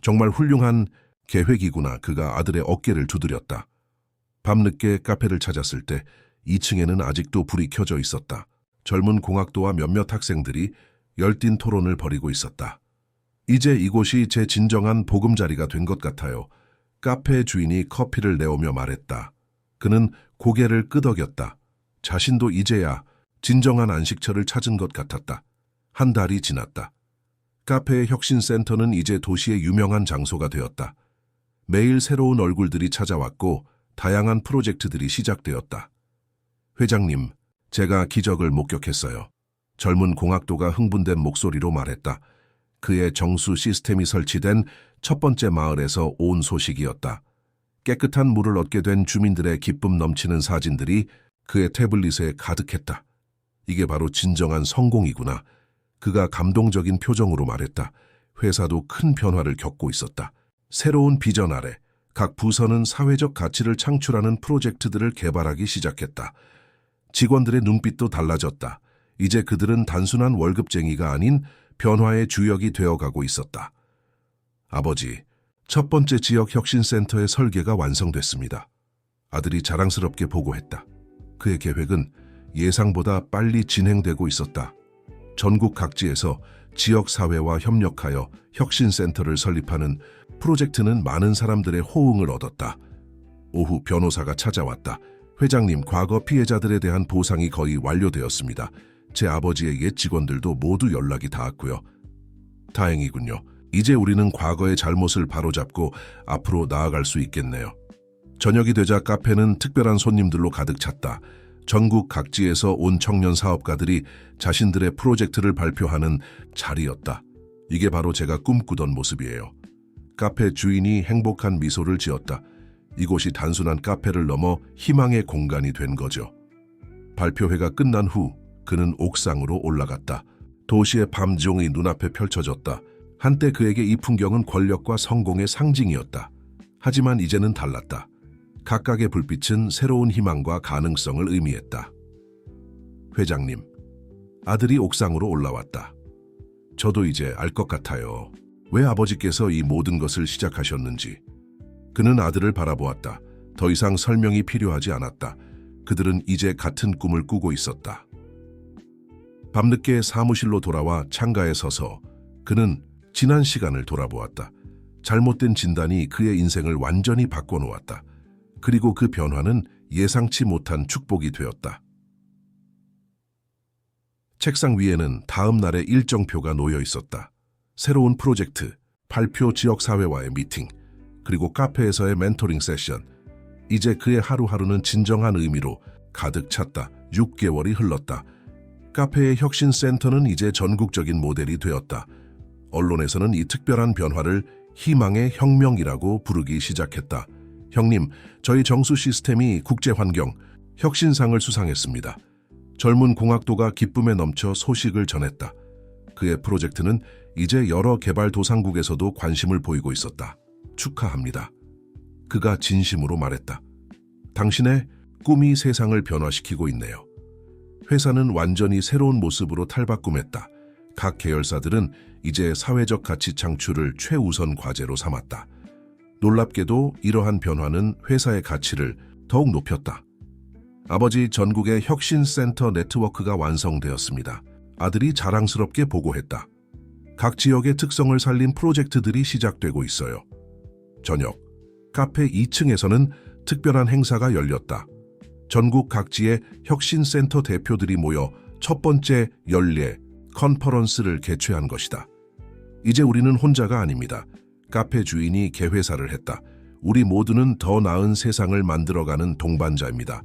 Speaker 1: 정말 훌륭한 계획이구나. 그가 아들의 어깨를 두드렸다. 밤늦게 카페를 찾았을 때 2층에는 아직도 불이 켜져 있었다. 젊은 공학도와 몇몇 학생들이 열띤 토론을 벌이고 있었다. 이제 이곳이 제 진정한 보금자리가 된 것 같아요. 카페 주인이 커피를 내오며 말했다. 그는 고개를 끄덕였다. 자신도 이제야 진정한 안식처를 찾은 것 같았다. 한 달이 지났다. 카페의 혁신센터는 이제 도시의 유명한 장소가 되었다. 매일 새로운 얼굴들이 찾아왔고 다양한 프로젝트들이 시작되었다. 회장님, 제가 기적을 목격했어요. 젊은 공학도가 흥분된 목소리로 말했다. 그의 정수 시스템이 설치된 첫 번째 마을에서 온 소식이었다. 깨끗한 물을 얻게 된 주민들의 기쁨 넘치는 사진들이 그의 태블릿에 가득했다. 이게 바로 진정한 성공이구나. 그가 감동적인 표정으로 말했다. 회사도 큰 변화를 겪고 있었다. 새로운 비전 아래 각 부서는 사회적 가치를 창출하는 프로젝트들을 개발하기 시작했다. 직원들의 눈빛도 달라졌다. 이제 그들은 단순한 월급쟁이가 아닌 변화의 주역이 되어가고 있었다. 아버지, 첫 번째 지역 혁신센터의 설계가 완성됐습니다. 아들이 자랑스럽게 보고했다. 그의 계획은 예상보다 빨리 진행되고 있었다. 전국 각지에서 지역사회와 협력하여 혁신센터를 설립하는 프로젝트는 많은 사람들의 호응을 얻었다. 오후 변호사가 찾아왔다. 회장님, 과거 피해자들에 대한 보상이 거의 완료되었습니다. 제 아버지의 옛 직원들도 모두 연락이 닿았고요. 다행이군요. 이제 우리는 과거의 잘못을 바로잡고 앞으로 나아갈 수 있겠네요. 저녁이 되자 카페는 특별한 손님들로 가득 찼다. 전국 각지에서 온 청년 사업가들이 자신들의 프로젝트를 발표하는 자리였다. 이게 바로 제가 꿈꾸던 모습이에요. 카페 주인이 행복한 미소를 지었다. 이곳이 단순한 카페를 넘어 희망의 공간이 된 거죠. 발표회가 끝난 후 그는 옥상으로 올라갔다. 도시의 밤종이 눈앞에 펼쳐졌다. 한때 그에게 이 풍경은 권력과 성공의 상징이었다. 하지만 이제는 달랐다. 각각의 불빛은 새로운 희망과 가능성을 의미했다. 회장님, 아들이 옥상으로 올라왔다. 저도 이제 알 것 같아요. 왜 아버지께서 이 모든 것을 시작하셨는지. 그는 아들을 바라보았다. 더 이상 설명이 필요하지 않았다. 그들은 이제 같은 꿈을 꾸고 있었다. 밤늦게 사무실로 돌아와 창가에 서서 그는 지난 시간을 돌아보았다. 잘못된 진단이 그의 인생을 완전히 바꿔놓았다. 그리고 그 변화는 예상치 못한 축복이 되었다. 책상 위에는 다음 날의 일정표가 놓여 있었다. 새로운 프로젝트, 발표 지역사회와의 미팅, 그리고 카페에서의 멘토링 세션. 이제 그의 하루하루는 진정한 의미로 가득 찼다. 6개월이 흘렀다. 카페의 혁신센터는 이제 전국적인 모델이 되었다. 언론에서는 이 특별한 변화를 희망의 혁명이라고 부르기 시작했다. 형님, 저희 정수 시스템이 국제환경 혁신상을 수상했습니다. 젊은 공학도가 기쁨에 넘쳐 소식을 전했다. 그의 프로젝트는 이제 여러 개발도상국에서도 관심을 보이고 있었다. 축하합니다. 그가 진심으로 말했다. 당신의 꿈이 세상을 변화시키고 있네요. 회사는 완전히 새로운 모습으로 탈바꿈했다. 각 계열사들은 이제 사회적 가치 창출을 최우선 과제로 삼았다. 놀랍게도 이러한 변화는 회사의 가치를 더욱 높였다. 아버지, 전국의 혁신센터 네트워크가 완성되었습니다. 아들이 자랑스럽게 보고했다. 각 지역의 특성을 살린 프로젝트들이 시작되고 있어요. 저녁, 카페 2층에서는 특별한 행사가 열렸다. 전국 각지의 혁신센터 대표들이 모여 첫 번째 연례 컨퍼런스를 개최한 것이다. 이제 우리는 혼자가 아닙니다. 카페 주인이 개회사를 했다. 우리 모두는 더 나은 세상을 만들어가는 동반자입니다.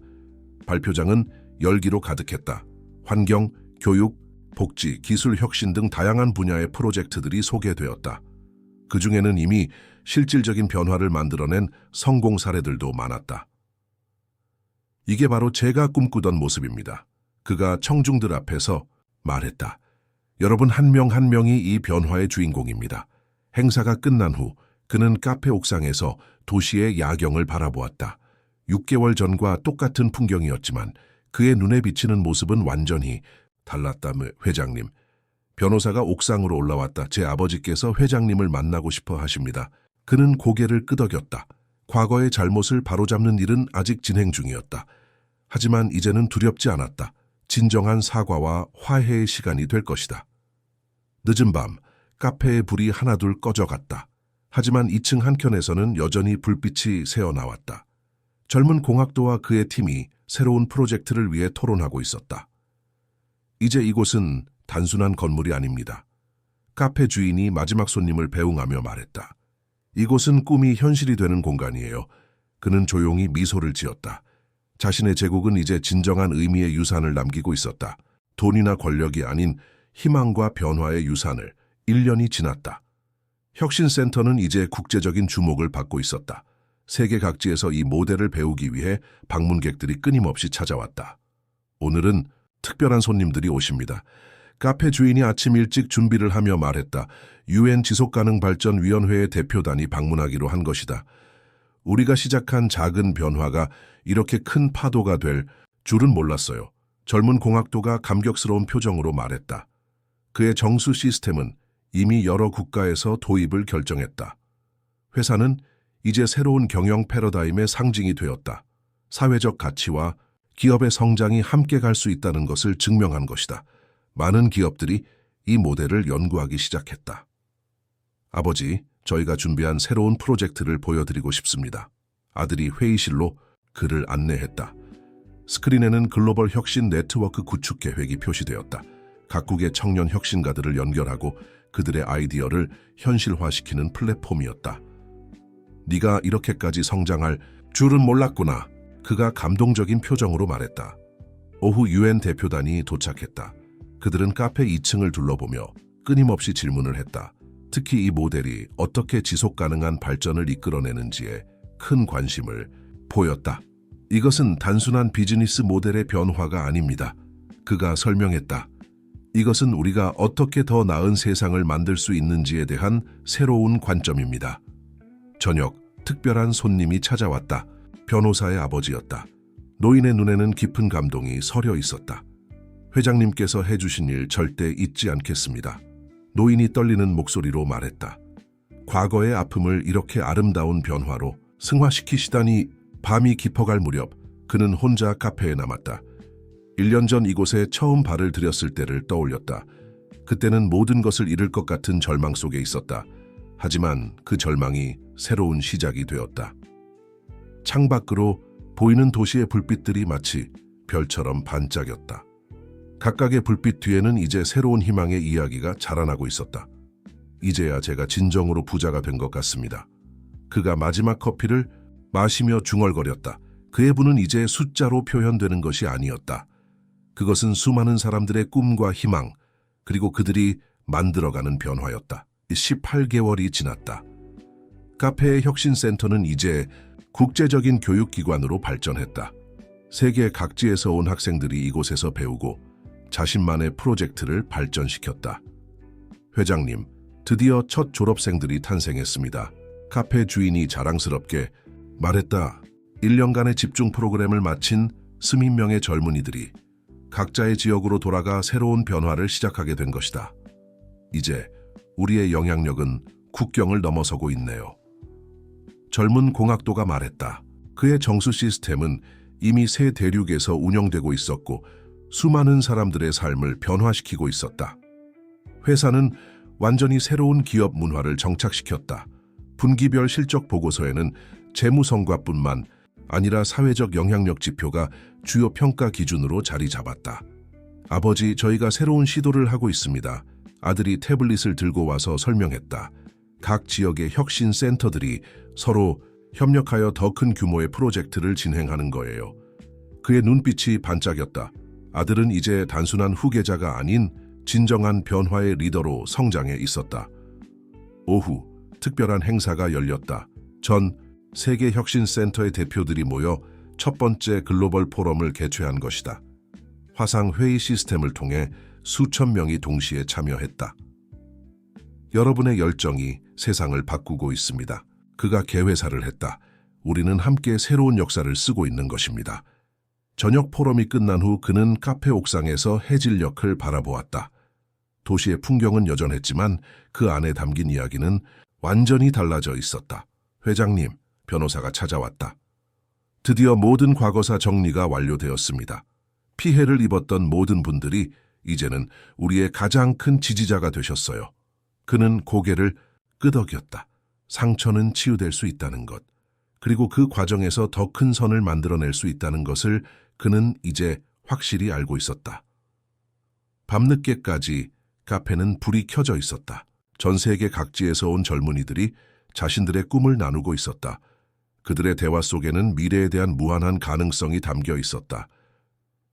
Speaker 1: 발표장은 열기로 가득했다. 환경, 교육, 복지, 기술 혁신 등 다양한 분야의 프로젝트들이 소개되었다. 그 중에는 이미 실질적인 변화를 만들어낸 성공 사례들도 많았다. 이게 바로 제가 꿈꾸던 모습입니다. 그가 청중들 앞에서 말했다. 여러분 한 명 한 명이 이 변화의 주인공입니다. 행사가 끝난 후 그는 카페 옥상에서 도시의 야경을 바라보았다. 6개월 전과 똑같은 풍경이었지만 그의 눈에 비치는 모습은 완전히 달랐다. 회장님. 변호사가 옥상으로 올라왔다. 제 아버지께서 회장님을 만나고 싶어 하십니다. 그는 고개를 끄덕였다. 과거의 잘못을 바로잡는 일은 아직 진행 중이었다. 하지만 이제는 두렵지 않았다. 진정한 사과와 화해의 시간이 될 것이다. 늦은 밤, 카페의 불이 하나둘 꺼져갔다. 하지만 2층 한켠에서는 여전히 불빛이 새어나왔다. 젊은 공학도와 그의 팀이 새로운 프로젝트를 위해 토론하고 있었다. 이제 이곳은 단순한 건물이 아닙니다. 카페 주인이 마지막 손님을 배웅하며 말했다. 이곳은 꿈이 현실이 되는 공간이에요. 그는 조용히 미소를 지었다. 자신의 제국은 이제 진정한 의미의 유산을 남기고 있었다. 돈이나 권력이 아닌 희망과 변화의 유산을. 1년이 지났다. 혁신센터는 이제 국제적인 주목을 받고 있었다. 세계 각지에서 이 모델을 배우기 위해 방문객들이 끊임없이 찾아왔다. 오늘은 특별한 손님들이 오십니다. 카페 주인이 아침 일찍 준비를 하며 말했다. UN 지속가능발전위원회의 대표단이 방문하기로 한 것이다. 우리가 시작한 작은 변화가 이렇게 큰 파도가 될 줄은 몰랐어요. 젊은 공학도가 감격스러운 표정으로 말했다. 그의 정수 시스템은 이미 여러 국가에서 도입을 결정했다. 회사는 이제 새로운 경영 패러다임의 상징이 되었다. 사회적 가치와 기업의 성장이 함께 갈 수 있다는 것을 증명한 것이다. 많은 기업들이 이 모델을 연구하기 시작했다. 아버지, 저희가 준비한 새로운 프로젝트를 보여드리고 싶습니다. 아들이 회의실로 그를 안내했다. 스크린에는 글로벌 혁신 네트워크 구축 계획이 표시되었다. 각국의 청년 혁신가들을 연결하고 그들의 아이디어를 현실화시키는 플랫폼이었다. 네가 이렇게까지 성장할 줄은 몰랐구나. 그가 감동적인 표정으로 말했다. 오후 UN 대표단이 도착했다. 그들은 카페 2층을 둘러보며 끊임없이 질문을 했다. 특히 이 모델이 어떻게 지속가능한 발전을 이끌어내는지에 큰 관심을 보였다. 이것은 단순한 비즈니스 모델의 변화가 아닙니다. 그가 설명했다. 이것은 우리가 어떻게 더 나은 세상을 만들 수 있는지에 대한 새로운 관점입니다. 저녁, 특별한 손님이 찾아왔다. 변호사의 아버지였다. 노인의 눈에는 깊은 감동이 서려 있었다. 회장님께서 해주신 일 절대 잊지 않겠습니다. 노인이 떨리는 목소리로 말했다. 과거의 아픔을 이렇게 아름다운 변화로 승화시키시다니. 밤이 깊어갈 무렵 그는 혼자 카페에 남았다. 1년 전 이곳에 처음 발을 들였을 때를 떠올렸다. 그때는 모든 것을 잃을 것 같은 절망 속에 있었다. 하지만 그 절망이 새로운 시작이 되었다. 창밖으로 보이는 도시의 불빛들이 마치 별처럼 반짝였다. 각각의 불빛 뒤에는 이제 새로운 희망의 이야기가 자라나고 있었다. 이제야 제가 진정으로 부자가 된 것 같습니다. 그가 마지막 커피를 마시며 중얼거렸다. 그의 부는 이제 숫자로 표현되는 것이 아니었다. 그것은 수많은 사람들의 꿈과 희망, 그리고 그들이 만들어가는 변화였다. 18개월이 지났다. 카페의 혁신센터는 이제 국제적인 교육기관으로 발전했다. 세계 각지에서 온 학생들이 이곳에서 배우고 자신만의 프로젝트를 발전시켰다. 회장님, 드디어 첫 졸업생들이 탄생했습니다. 카페 주인이 자랑스럽게 말했다. 1년간의 집중 프로그램을 마친 20명의 젊은이들이 각자의 지역으로 돌아가 새로운 변화를 시작하게 된 것이다. 이제 우리의 영향력은 국경을 넘어서고 있네요. 젊은 공학도가 말했다. 그의 정수 시스템은 이미 새 대륙에서 운영되고 있었고 수많은 사람들의 삶을 변화시키고 있었다. 회사는 완전히 새로운 기업 문화를 정착시켰다. 분기별 실적 보고서에는 재무 성과뿐만 아니라 사회적 영향력 지표가 주요 평가 기준으로 자리 잡았다. 아버지, 저희가 새로운 시도를 하고 있습니다. 아들이 태블릿을 들고 와서 설명했다. 각 지역의 혁신 센터들이 서로 협력하여 더 큰 규모의 프로젝트를 진행하는 거예요. 그의 눈빛이 반짝였다. 아들은 이제 단순한 후계자가 아닌 진정한 변화의 리더로 성장해 있었다. 오후, 특별한 행사가 열렸다. 전 세계 혁신센터의 대표들이 모여 첫 번째 글로벌 포럼을 개최한 것이다. 화상 회의 시스템을 통해 수천 명이 동시에 참여했다. 여러분의 열정이 세상을 바꾸고 있습니다. 그가 개회사를 했다. 우리는 함께 새로운 역사를 쓰고 있는 것입니다. 저녁 포럼이 끝난 후 그는 카페 옥상에서 해질녘을 바라보았다. 도시의 풍경은 여전했지만 그 안에 담긴 이야기는 완전히 달라져 있었다. 회장님, 변호사가 찾아왔다. 드디어 모든 과거사 정리가 완료되었습니다. 피해를 입었던 모든 분들이 이제는 우리의 가장 큰 지지자가 되셨어요. 그는 고개를 끄덕였다. 상처는 치유될 수 있다는 것, 그리고 그 과정에서 더 큰 선을 만들어낼 수 있다는 것을 그는 이제 확실히 알고 있었다. 밤늦게까지 카페는 불이 켜져 있었다. 전 세계 각지에서 온 젊은이들이 자신들의 꿈을 나누고 있었다. 그들의 대화 속에는 미래에 대한 무한한 가능성이 담겨 있었다.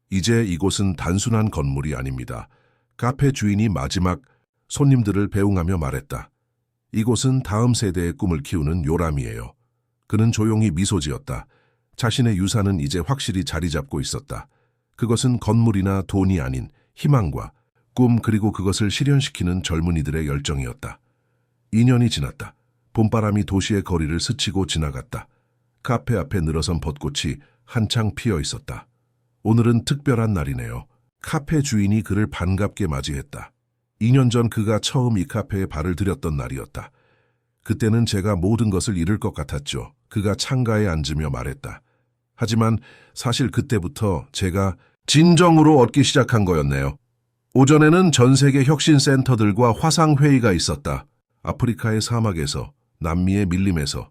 Speaker 1: 이제 이곳은 단순한 건물이 아닙니다. 카페 주인이 마지막 손님들을 배웅하며 말했다. 이곳은 다음 세대의 꿈을 키우는 요람이에요. 그는 조용히 미소 지었다. 자신의 유산은 이제 확실히 자리 잡고 있었다. 그것은 건물이나 돈이 아닌 희망과 꿈, 그리고 그것을 실현시키는 젊은이들의 열정이었다. 2년이 지났다. 봄바람이 도시의 거리를 스치고 지나갔다. 카페 앞에 늘어선 벚꽃이 한창 피어 있었다. 오늘은 특별한 날이네요. 카페 주인이 그를 반갑게 맞이했다. 2년 전 그가 처음 이 카페에 발을 들였던 날이었다. 그때는 제가 모든 것을 잃을 것 같았죠. 그가 창가에 앉으며 말했다. 하지만 사실 그때부터 제가 진정으로 얻기 시작한 거였네요. 오전에는 전 세계 혁신센터들과 화상회의가 있었다. 아프리카의 사막에서, 남미의 밀림에서,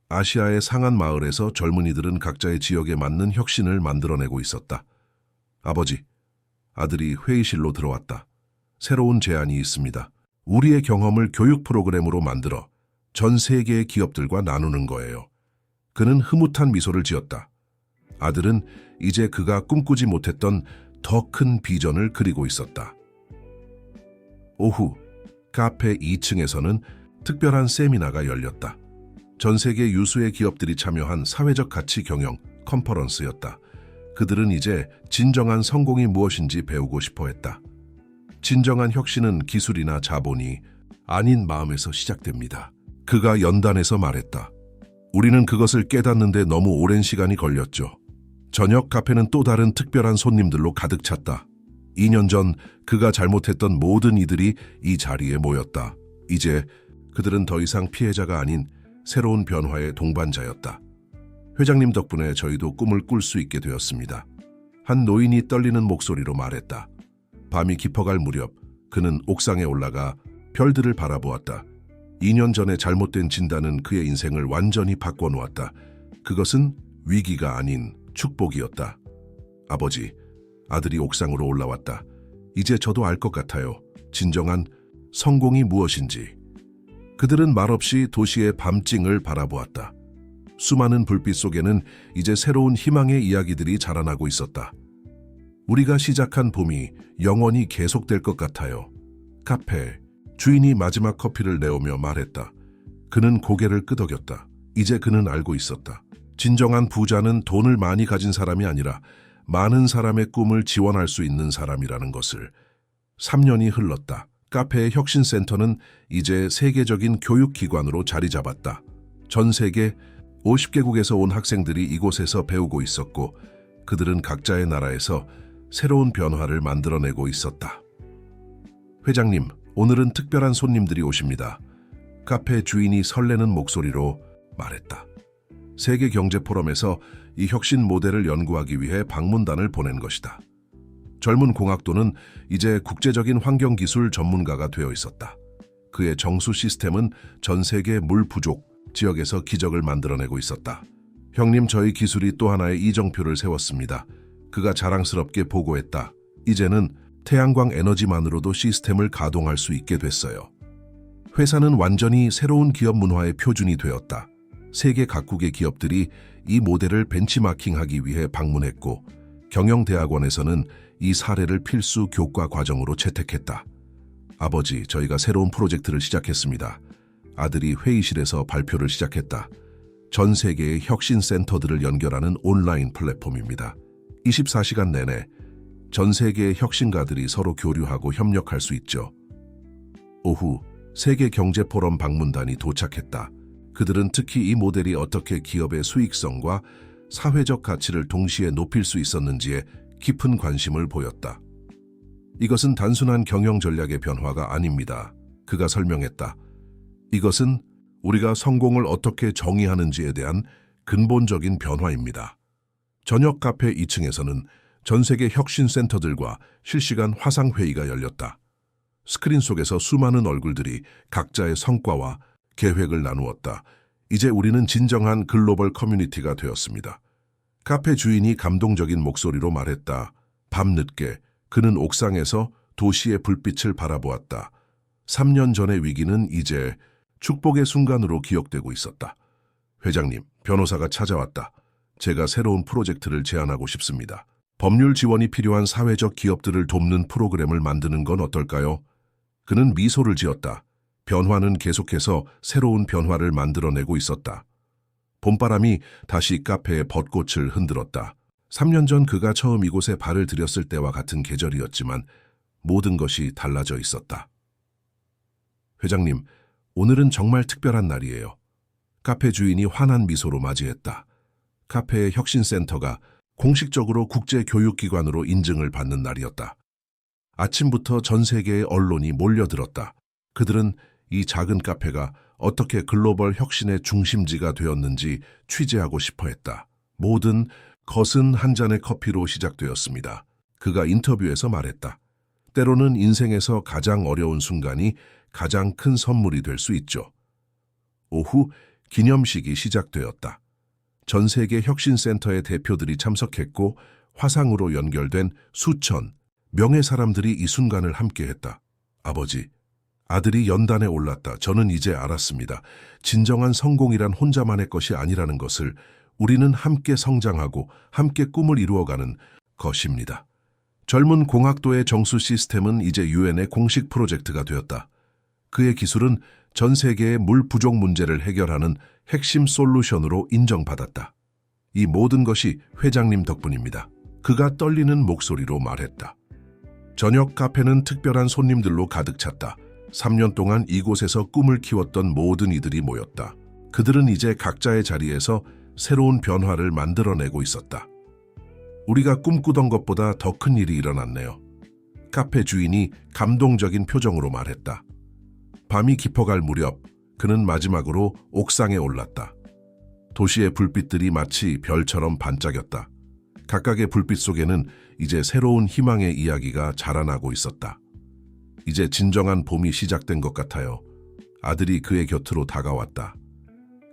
Speaker 1: 아시아의 상한 마을에서 젊은이들은 각자의 지역에 맞는 혁신을 만들어내고 있었다. 아버지, 아들이 회의실로 들어왔다. 새로운 제안이 있습니다. 우리의 경험을 교육 프로그램으로 만들어 전 세계의 기업들과 나누는 거예요. 그는 흐뭇한 미소를 지었다. 아들은 이제 그가 꿈꾸지 못했던 더 큰 비전을 그리고 있었다. 오후, 카페 2층에서는 특별한 세미나가 열렸다. 전 세계 유수의 기업들이 참여한 사회적 가치 경영 컨퍼런스였다. 그들은 이제 진정한 성공이 무엇인지 배우고 싶어 했다. 진정한 혁신은 기술이나 자본이 아닌 마음에서 시작됩니다. 그가 연단에서 말했다. 우리는 그것을 깨닫는데 너무 오랜 시간이 걸렸죠. 저녁 카페는 또 다른 특별한 손님들로 가득 찼다. 2년 전 그가 잘못했던 모든 이들이 이 자리에 모였다. 이제 그들은 더 이상 피해자가 아닌 새로운 변화의 동반자였다. 회장님 덕분에 저희도 꿈을 꿀 수 있게 되었습니다. 한 노인이 떨리는 목소리로 말했다. 밤이 깊어갈 무렵 그는 옥상에 올라가 별들을 바라보았다. 2년 전에 잘못된 진단은 그의 인생을 완전히 바꿔놓았다. 그것은 위기가 아닌 축복이었다. 아버지, 아들이 옥상으로 올라왔다. 이제 저도 알 것 같아요. 진정한 성공이 무엇인지. 그들은 말없이 도시의 밤징을 바라보았다. 수많은 불빛 속에는 이제 새로운 희망의 이야기들이 자라나고 있었다. 우리가 시작한 봄이 영원히 계속될 것 같아요. 카페 주인이 마지막 커피를 내오며 말했다. 그는 고개를 끄덕였다. 이제 그는 알고 있었다. 진정한 부자는 돈을 많이 가진 사람이 아니라 많은 사람의 꿈을 지원할 수 있는 사람이라는 것을. 3년이 흘렀다. 카페의 혁신센터는 이제 세계적인 교육기관으로 자리 잡았다. 전 세계 50개국에서 온 학생들이 이곳에서 배우고 있었고 그들은 각자의 나라에서 새로운 변화를 만들어내고 있었다. 회장님, 오늘은 특별한 손님들이 오십니다. 카페 주인이 설레는 목소리로 말했다. 세계 경제 포럼에서 이 혁신 모델을 연구하기 위해 방문단을 보낸 것이다. 젊은 공학도는 이제 국제적인 환경기술 전문가가 되어 있었다. 그의 정수 시스템은 전 세계 물 부족 지역에서 기적을 만들어내고 있었다. 형님, 저희 기술이 또 하나의 이정표를 세웠습니다. 그가 자랑스럽게 보고했다. 이제는 태양광 에너지만으로도 시스템을 가동할 수 있게 됐어요. 회사는 완전히 새로운 기업 문화의 표준이 되었다. 세계 각국의 기업들이 이 모델을 벤치마킹하기 위해 방문했고 경영대학원에서는 이 사례를 필수 교과 과정으로 채택했다. 아버지, 저희가 새로운 프로젝트를 시작했습니다. 아들이 회의실에서 발표를 시작했다. 전 세계의 혁신센터들을 연결하는 온라인 플랫폼입니다. 24시간 내내 전 세계의 혁신가들이 서로 교류하고 협력할 수 있죠. 오후 세계 경제 포럼 방문단이 도착했다. 그들은 특히 이 모델이 어떻게 기업의 수익성과 사회적 가치를 동시에 높일 수 있었는지에 깊은 관심을 보였다. 이것은 단순한 경영 전략의 변화가 아닙니다. 그가 설명했다. 이것은 우리가 성공을 어떻게 정의하는지에 대한 근본적인 변화입니다. 저녁 카페 2층에서는 전 세계 혁신센터들과 실시간 화상회의가 열렸다. 스크린 속에서 수많은 얼굴들이 각자의 성과와 계획을 나누었다. 이제 우리는 진정한 글로벌 커뮤니티가 되었습니다. 카페 주인이 감동적인 목소리로 말했다. 밤늦게 그는 옥상에서 도시의 불빛을 바라보았다. 3년 전의 위기는 이제 축복의 순간으로 기억되고 있었다. 회장님, 변호사가 찾아왔다. 제가 새로운 프로젝트를 제안하고 싶습니다. 법률 지원이 필요한 사회적 기업들을 돕는 프로그램을 만드는 건 어떨까요? 그는 미소를 지었다. 변화는 계속해서 새로운 변화를 만들어내고 있었다. 봄바람이 다시 카페의 벚꽃을 흔들었다. 3년 전 그가 처음 이곳에 발을 들였을 때와 같은 계절이었지만 모든 것이 달라져 있었다. 회장님, 오늘은 정말 특별한 날이에요. 카페 주인이 환한 미소로 맞이했다. 카페의 혁신센터가 공식적으로 국제교육기관으로 인증을 받는 날이었다. 아침부터 전 세계의 언론이 몰려들었다. 그들은 이 작은 카페가 어떻게 글로벌 혁신의 중심지가 되었는지 취재하고 싶어 했다. 모든 것은 한 잔의 커피로 시작되었습니다. 그가 인터뷰에서 말했다. 때로는 인생에서 가장 어려운 순간이 가장 큰 선물이 될 수 있죠. 오후 기념식이 시작되었다. 전 세계 혁신센터의 대표들이 참석했고 화상으로 연결된 수천 명의 사람들이 이 순간을 함께했다. 아버지, 아들이 연단에 올랐다. 저는 이제 알았습니다. 진정한 성공이란 혼자만의 것이 아니라는 것을 우리는 함께 성장하고 함께 꿈을 이루어가는 것입니다. 젊은 공학도의 정수 시스템은 이제 유엔의 공식 프로젝트가 되었다. 그의 기술은 전 세계의 물 부족 문제를 해결하는 핵심 솔루션으로 인정받았다. 이 모든 것이 회장님 덕분입니다. 그가 떨리는 목소리로 말했다. 저녁 카페는 특별한 손님들로 가득 찼다. 3년 동안 이곳에서 꿈을 키웠던 모든 이들이 모였다. 그들은 이제 각자의 자리에서 새로운 변화를 만들어내고 있었다. 우리가 꿈꾸던 것보다 더 큰 일이 일어났네요. 카페 주인이 감동적인 표정으로 말했다. 밤이 깊어갈 무렵 그는 마지막으로 옥상에 올랐다. 도시의 불빛들이 마치 별처럼 반짝였다. 각각의 불빛 속에는 이제 새로운 희망의 이야기가 자라나고 있었다. 이제 진정한 봄이 시작된 것 같아요. 아들이 그의 곁으로 다가왔다.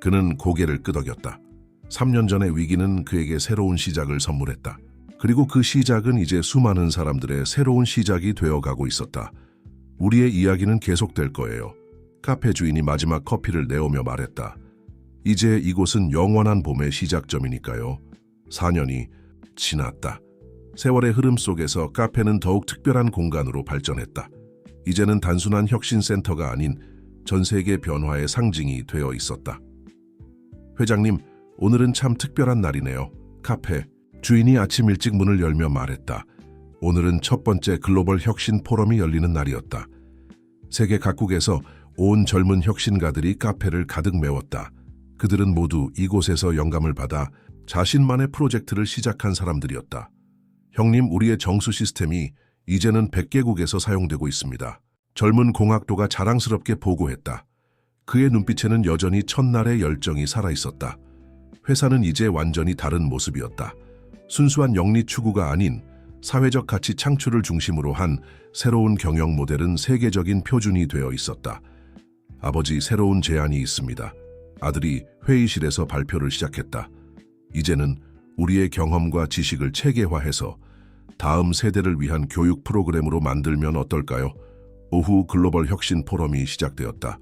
Speaker 1: 그는 고개를 끄덕였다. 3년 전의 위기는 그에게 새로운 시작을 선물했다. 그리고 그 시작은 이제 수많은 사람들의 새로운 시작이 되어가고 있었다. 우리의 이야기는 계속될 거예요. 카페 주인이 마지막 커피를 내오며 말했다. 이제 이곳은 영원한 봄의 시작점이니까요. 4년이 지났다. 세월의 흐름 속에서 카페는 더욱 특별한 공간으로 발전했다. 이제는 단순한 혁신센터가 아닌 전 세계 변화의 상징이 되어 있었다. 회장님, 오늘은 참 특별한 날이네요. 카페 주인이 아침 일찍 문을 열며 말했다. 오늘은 첫 번째 글로벌 혁신 포럼이 열리는 날이었다. 세계 각국에서 온 젊은 혁신가들이 카페를 가득 메웠다. 그들은 모두 이곳에서 영감을 받아 자신만의 프로젝트를 시작한 사람들이었다. 형님, 우리의 정수 시스템이 이제는 100개국에서 사용되고 있습니다. 젊은 공학도가 자랑스럽게 보고했다. 그의 눈빛에는 여전히 첫날의 열정이 살아있었다. 회사는 이제 완전히 다른 모습이었다. 순수한 영리 추구가 아닌 사회적 가치 창출을 중심으로 한 새로운 경영 모델은 세계적인 표준이 되어 있었다. 아버지, 새로운 제안이 있습니다. 아들이 회의실에서 발표를 시작했다. 이제는 우리의 경험과 지식을 체계화해서 다음 세대를 위한 교육 프로그램으로 만들면 어떨까요? 오후 글로벌 혁신 포럼이 시작되었다.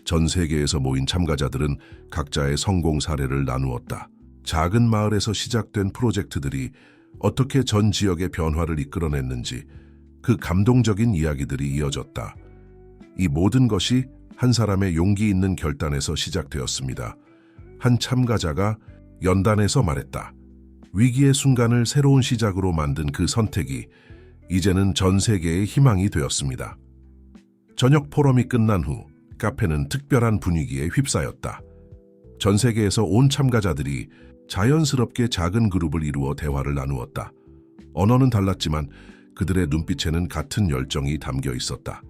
Speaker 1: 전 세계에서 모인 참가자들은 각자의 성공 사례를 나누었다. 작은 마을에서 시작된 프로젝트들이 어떻게 전 지역의 변화를 이끌어냈는지 그 감동적인 이야기들이 이어졌다. 이 모든 것이 한 사람의 용기 있는 결단에서 시작되었습니다. 한 참가자가 연단에서 말했다. 위기의 순간을 새로운 시작으로 만든 그 선택이 이제는 전 세계의 희망이 되었습니다. 저녁 포럼이 끝난 후 카페는 특별한 분위기에 휩싸였다. 전 세계에서 온 참가자들이 자연스럽게 작은 그룹을 이루어 대화를 나누었다. 언어는 달랐지만 그들의 눈빛에는 같은 열정이 담겨 있었다.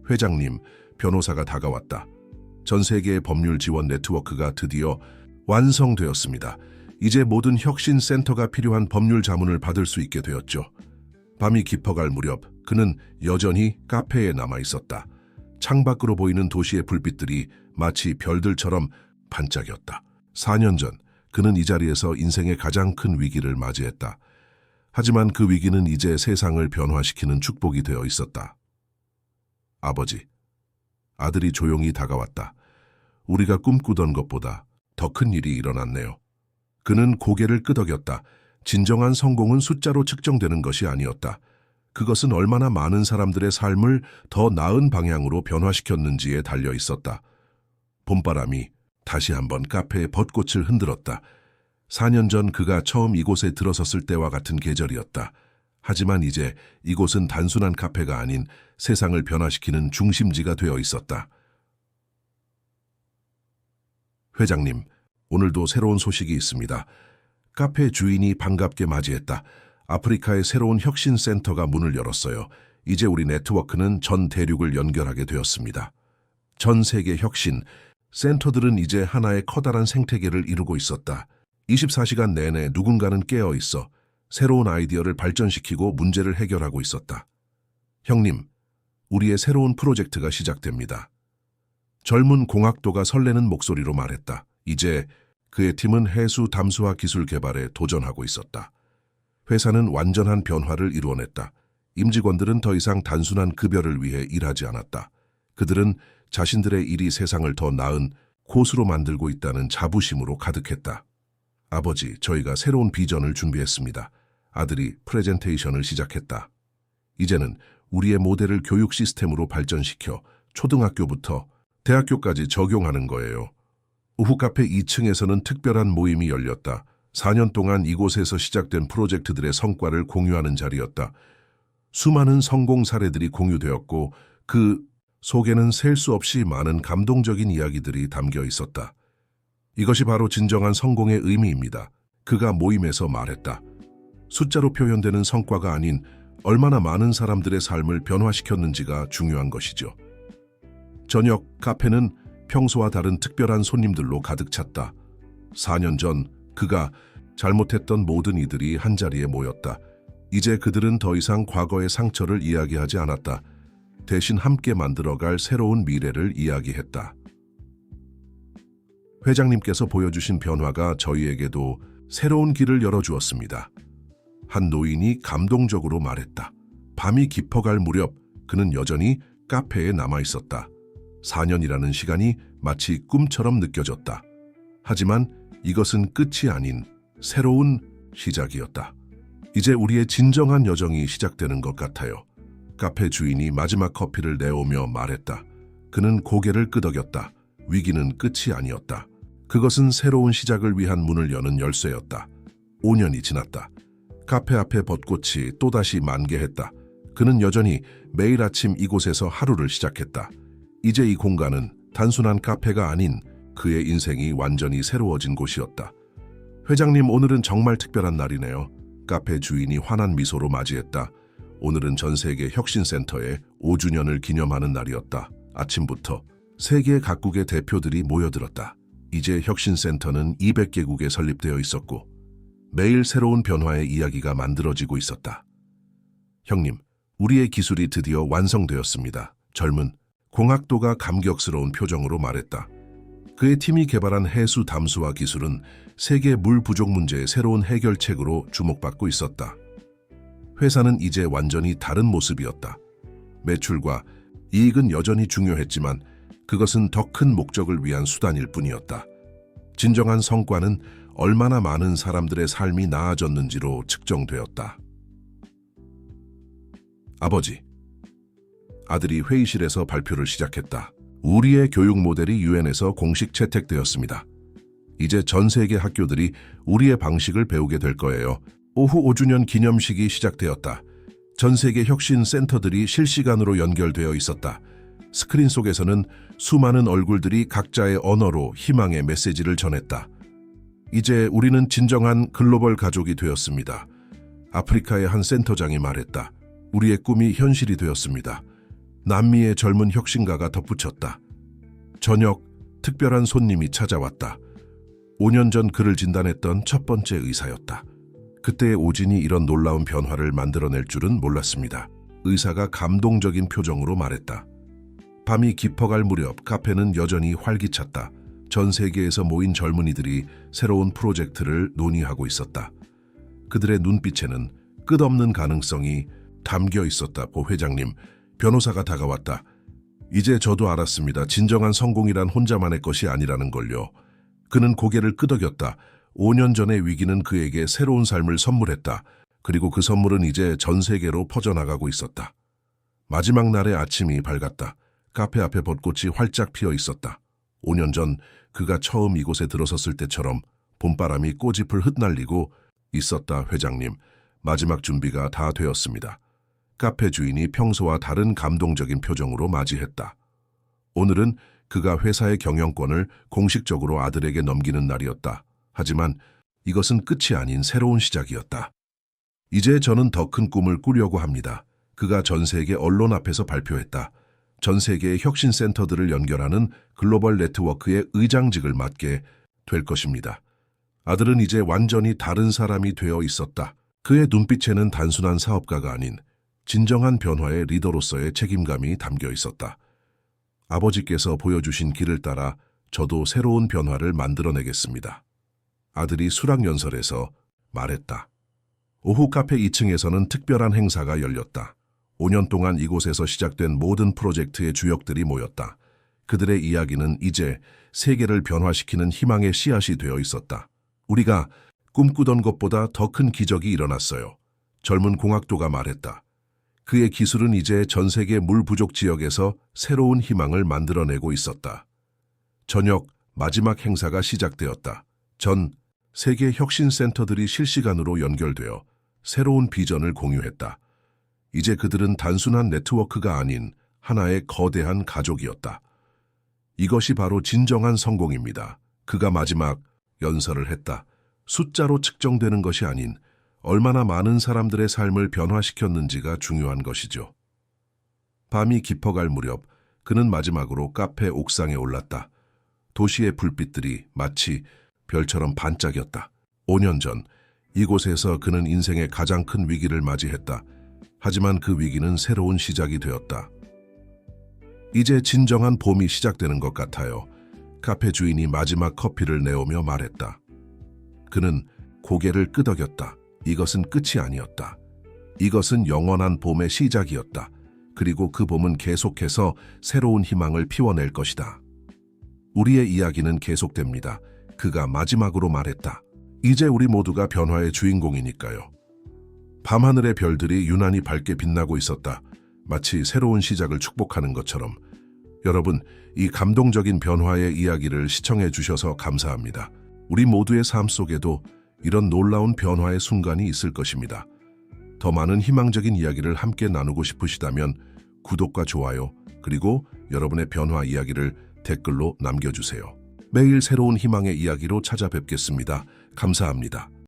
Speaker 1: 회장님, 변호사가 다가왔다. 전 세계의 법률 지원 네트워크가 드디어 완성되었습니다. 이제 모든 혁신 센터가 필요한 법률 자문을 받을 수 있게 되었죠. 밤이 깊어갈 무렵 그는 여전히 카페에 남아 있었다. 창밖으로 보이는 도시의 불빛들이 마치 별들처럼 반짝였다. 4년 전 그는 이 자리에서 인생의 가장 큰 위기를 맞이했다. 하지만 그 위기는 이제 세상을 변화시키는 축복이 되어 있었다. 아버지. 아들이 조용히 다가왔다. 우리가 꿈꾸던 것보다 더 큰 일이 일어났네요. 그는 고개를 끄덕였다. 진정한 성공은 숫자로 측정되는 것이 아니었다. 그것은 얼마나 많은 사람들의 삶을 더 나은 방향으로 변화시켰는지에 달려 있었다. 봄바람이 다시 한번 카페의 벚꽃을 흔들었다. 4년 전 그가 처음 이곳에 들어섰을 때와 같은 계절이었다. 하지만 이제 이곳은 단순한 카페가 아닌 세상을 변화시키는 중심지가 되어 있었다. 회장님, 오늘도 새로운 소식이 있습니다. 카페 주인이 반갑게 맞이했다. 아프리카의 새로운 혁신센터가 문을 열었어요. 이제 우리 네트워크는 전 대륙을 연결하게 되었습니다. 전 세계 혁신 센터들은 이제 하나의 커다란 생태계를 이루고 있었다. 24시간 내내 누군가는 깨어 있어 새로운 아이디어를 발전시키고 문제를 해결하고 있었다. 형님, 우리의 새로운 프로젝트가 시작됩니다. 젊은 공학도가 설레는 목소리로 말했다. 이제 그의 팀은 해수 담수화 기술 개발에 도전하고 있었다. 회사는 완전한 변화를 이루어냈다. 임직원들은 더 이상 단순한 급여를 위해 일하지 않았다. 그들은 자신들의 일이 세상을 더 나은 곳으로 만들고 있다는 자부심으로 가득했다. 아버지, 저희가 새로운 비전을 준비했습니다. 아들이 프레젠테이션을 시작했다. 이제는 우리의 모델을 교육 시스템으로 발전시켜 초등학교부터 대학교까지 적용하는 거예요. 오후 카페 2층에서는 특별한 모임이 열렸다. 4년 동안 이곳에서 시작된 프로젝트들의 성과를 공유하는 자리였다. 수많은 성공 사례들이 공유되었고 그 속에는 셀 수 없이 많은 감동적인 이야기들이 담겨 있었다. 이것이 바로 진정한 성공의 의미입니다. 그가 모임에서 말했다. 숫자로 표현되는 성과가 아닌 얼마나 많은 사람들의 삶을 변화시켰는지가 중요한 것이죠. 저녁 카페는 평소와 다른 특별한 손님들로 가득 찼다. 4년 전 그가 잘못했던 모든 이들이 한자리에 모였다. 이제 그들은 더 이상 과거의 상처를 이야기하지 않았다. 대신 함께 만들어갈 새로운 미래를 이야기했다. 회장님께서 보여주신 변화가 저희에게도 새로운 길을 열어주었습니다. 한 노인이 감동적으로 말했다. 밤이 깊어갈 무렵 그는 여전히 카페에 남아 있었다. 4년이라는 시간이 마치 꿈처럼 느껴졌다. 하지만 이것은 끝이 아닌 새로운 시작이었다. 이제 우리의 진정한 여정이 시작되는 것 같아요. 카페 주인이 마지막 커피를 내오며 말했다. 그는 고개를 끄덕였다. 위기는 끝이 아니었다. 그것은 새로운 시작을 위한 문을 여는 열쇠였다. 5년이 지났다. 카페 앞에 벚꽃이 또다시 만개했다. 그는 여전히 매일 아침 이곳에서 하루를 시작했다. 이제 이 공간은 단순한 카페가 아닌 그의 인생이 완전히 새로워진 곳이었다. 회장님, 오늘은 정말 특별한 날이네요. 카페 주인이 환한 미소로 맞이했다. 오늘은 전 세계 혁신센터의 5주년을 기념하는 날이었다. 아침부터 세계 각국의 대표들이 모여들었다. 이제 혁신센터는 200개국에 설립되어 있었고 매일 새로운 변화의 이야기가 만들어지고 있었다. 형님, 우리의 기술이 드디어 완성되었습니다. 젊은 공학도가 감격스러운 표정으로 말했다. 그의 팀이 개발한 해수 담수화 기술은 세계 물 부족 문제의 새로운 해결책으로 주목받고 있었다. 회사는 이제 완전히 다른 모습이었다. 매출과 이익은 여전히 중요했지만 그것은 더 큰 목적을 위한 수단일 뿐이었다. 진정한 성과는 얼마나 많은 사람들의 삶이 나아졌는지로 측정되었다. 아버지. 아들이 회의실에서 발표를 시작했다. 우리의 교육 모델이 유엔에서 공식 채택되었습니다. 이제 전 세계 학교들이 우리의 방식을 배우게 될 거예요. 오후 5주년 기념식이 시작되었다. 전 세계 혁신 센터들이 실시간으로 연결되어 있었다. 스크린 속에서는 수많은 얼굴들이 각자의 언어로 희망의 메시지를 전했다. 이제 우리는 진정한 글로벌 가족이 되었습니다. 아프리카의 한 센터장이 말했다. 우리의 꿈이 현실이 되었습니다. 남미의 젊은 혁신가가 덧붙였다. 저녁, 특별한 손님이 찾아왔다. 5년 전 그를 진단했던 첫 번째 의사였다. 그때의 오진이 이런 놀라운 변화를 만들어낼 줄은 몰랐습니다. 의사가 감동적인 표정으로 말했다. 밤이 깊어갈 무렵 카페는 여전히 활기찼다. 전 세계에서 모인 젊은이들이 새로운 프로젝트를 논의하고 있었다. 그들의 눈빛에는 끝없는 가능성이 담겨 있었다. 고 회장님, 변호사가 다가왔다. 이제 저도 알았습니다. 진정한 성공이란 혼자만의 것이 아니라는 걸요. 그는 고개를 끄덕였다. 5년 전의 위기는 그에게 새로운 삶을 선물했다. 그리고 그 선물은 이제 전 세계로 퍼져나가고 있었다. 마지막 날의 아침이 밝았다. 카페 앞에 벚꽃이 활짝 피어 있었다. 5년 전 그가 처음 이곳에 들어섰을 때처럼 봄바람이 꽃잎을 흩날리고 있었다. 회장님, 마지막 준비가 다 되었습니다. 카페 주인이 평소와 다른 감동적인 표정으로 맞이했다. 오늘은 그가 회사의 경영권을 공식적으로 아들에게 넘기는 날이었다. 하지만 이것은 끝이 아닌 새로운 시작이었다. 이제 저는 더 큰 꿈을 꾸려고 합니다. 그가 전 세계 언론 앞에서 발표했다. 전 세계의 혁신센터들을 연결하는 글로벌 네트워크의 의장직을 맡게 될 것입니다. 아들은 이제 완전히 다른 사람이 되어 있었다. 그의 눈빛에는 단순한 사업가가 아닌 진정한 변화의 리더로서의 책임감이 담겨 있었다. 아버지께서 보여주신 길을 따라 저도 새로운 변화를 만들어내겠습니다. 아들이 수락연설에서 말했다. 오후 카페 2층에서는 특별한 행사가 열렸다. 5년 동안 이곳에서 시작된 모든 프로젝트의 주역들이 모였다. 그들의 이야기는 이제 세계를 변화시키는 희망의 씨앗이 되어 있었다. 우리가 꿈꾸던 것보다 더 큰 기적이 일어났어요. 젊은 공학도가 말했다. 그의 기술은 이제 전 세계 물 부족 지역에서 새로운 희망을 만들어내고 있었다. 저녁 마지막 행사가 시작되었다. 전 세계 혁신센터들이 실시간으로 연결되어 새로운 비전을 공유했다. 이제 그들은 단순한 네트워크가 아닌 하나의 거대한 가족이었다. 이것이 바로 진정한 성공입니다. 그가 마지막 연설을 했다. 숫자로 측정되는 것이 아닌 얼마나 많은 사람들의 삶을 변화시켰는지가 중요한 것이죠. 밤이 깊어갈 무렵 그는 마지막으로 카페 옥상에 올랐다. 도시의 불빛들이 마치 별처럼 반짝였다. 5년 전 이곳에서 그는 인생의 가장 큰 위기를 맞이했다. 하지만 그 위기는 새로운 시작이 되었다. 이제 진정한 봄이 시작되는 것 같아요. 카페 주인이 마지막 커피를 내오며 말했다. 그는 고개를 끄덕였다. 이것은 끝이 아니었다. 이것은 영원한 봄의 시작이었다. 그리고 그 봄은 계속해서 새로운 희망을 피워낼 것이다. 우리의 이야기는 계속됩니다. 그가 마지막으로 말했다. 이제 우리 모두가 변화의 주인공이니까요. 밤하늘의 별들이 유난히 밝게 빛나고 있었다. 마치 새로운 시작을 축복하는 것처럼. 여러분, 이 감동적인 변화의 이야기를 시청해 주셔서 감사합니다. 우리 모두의 삶 속에도 이런 놀라운 변화의 순간이 있을 것입니다. 더 많은 희망적인 이야기를 함께 나누고 싶으시다면 구독과 좋아요, 그리고 여러분의 변화 이야기를 댓글로 남겨주세요. 매일 새로운 희망의 이야기로 찾아뵙겠습니다. 감사합니다.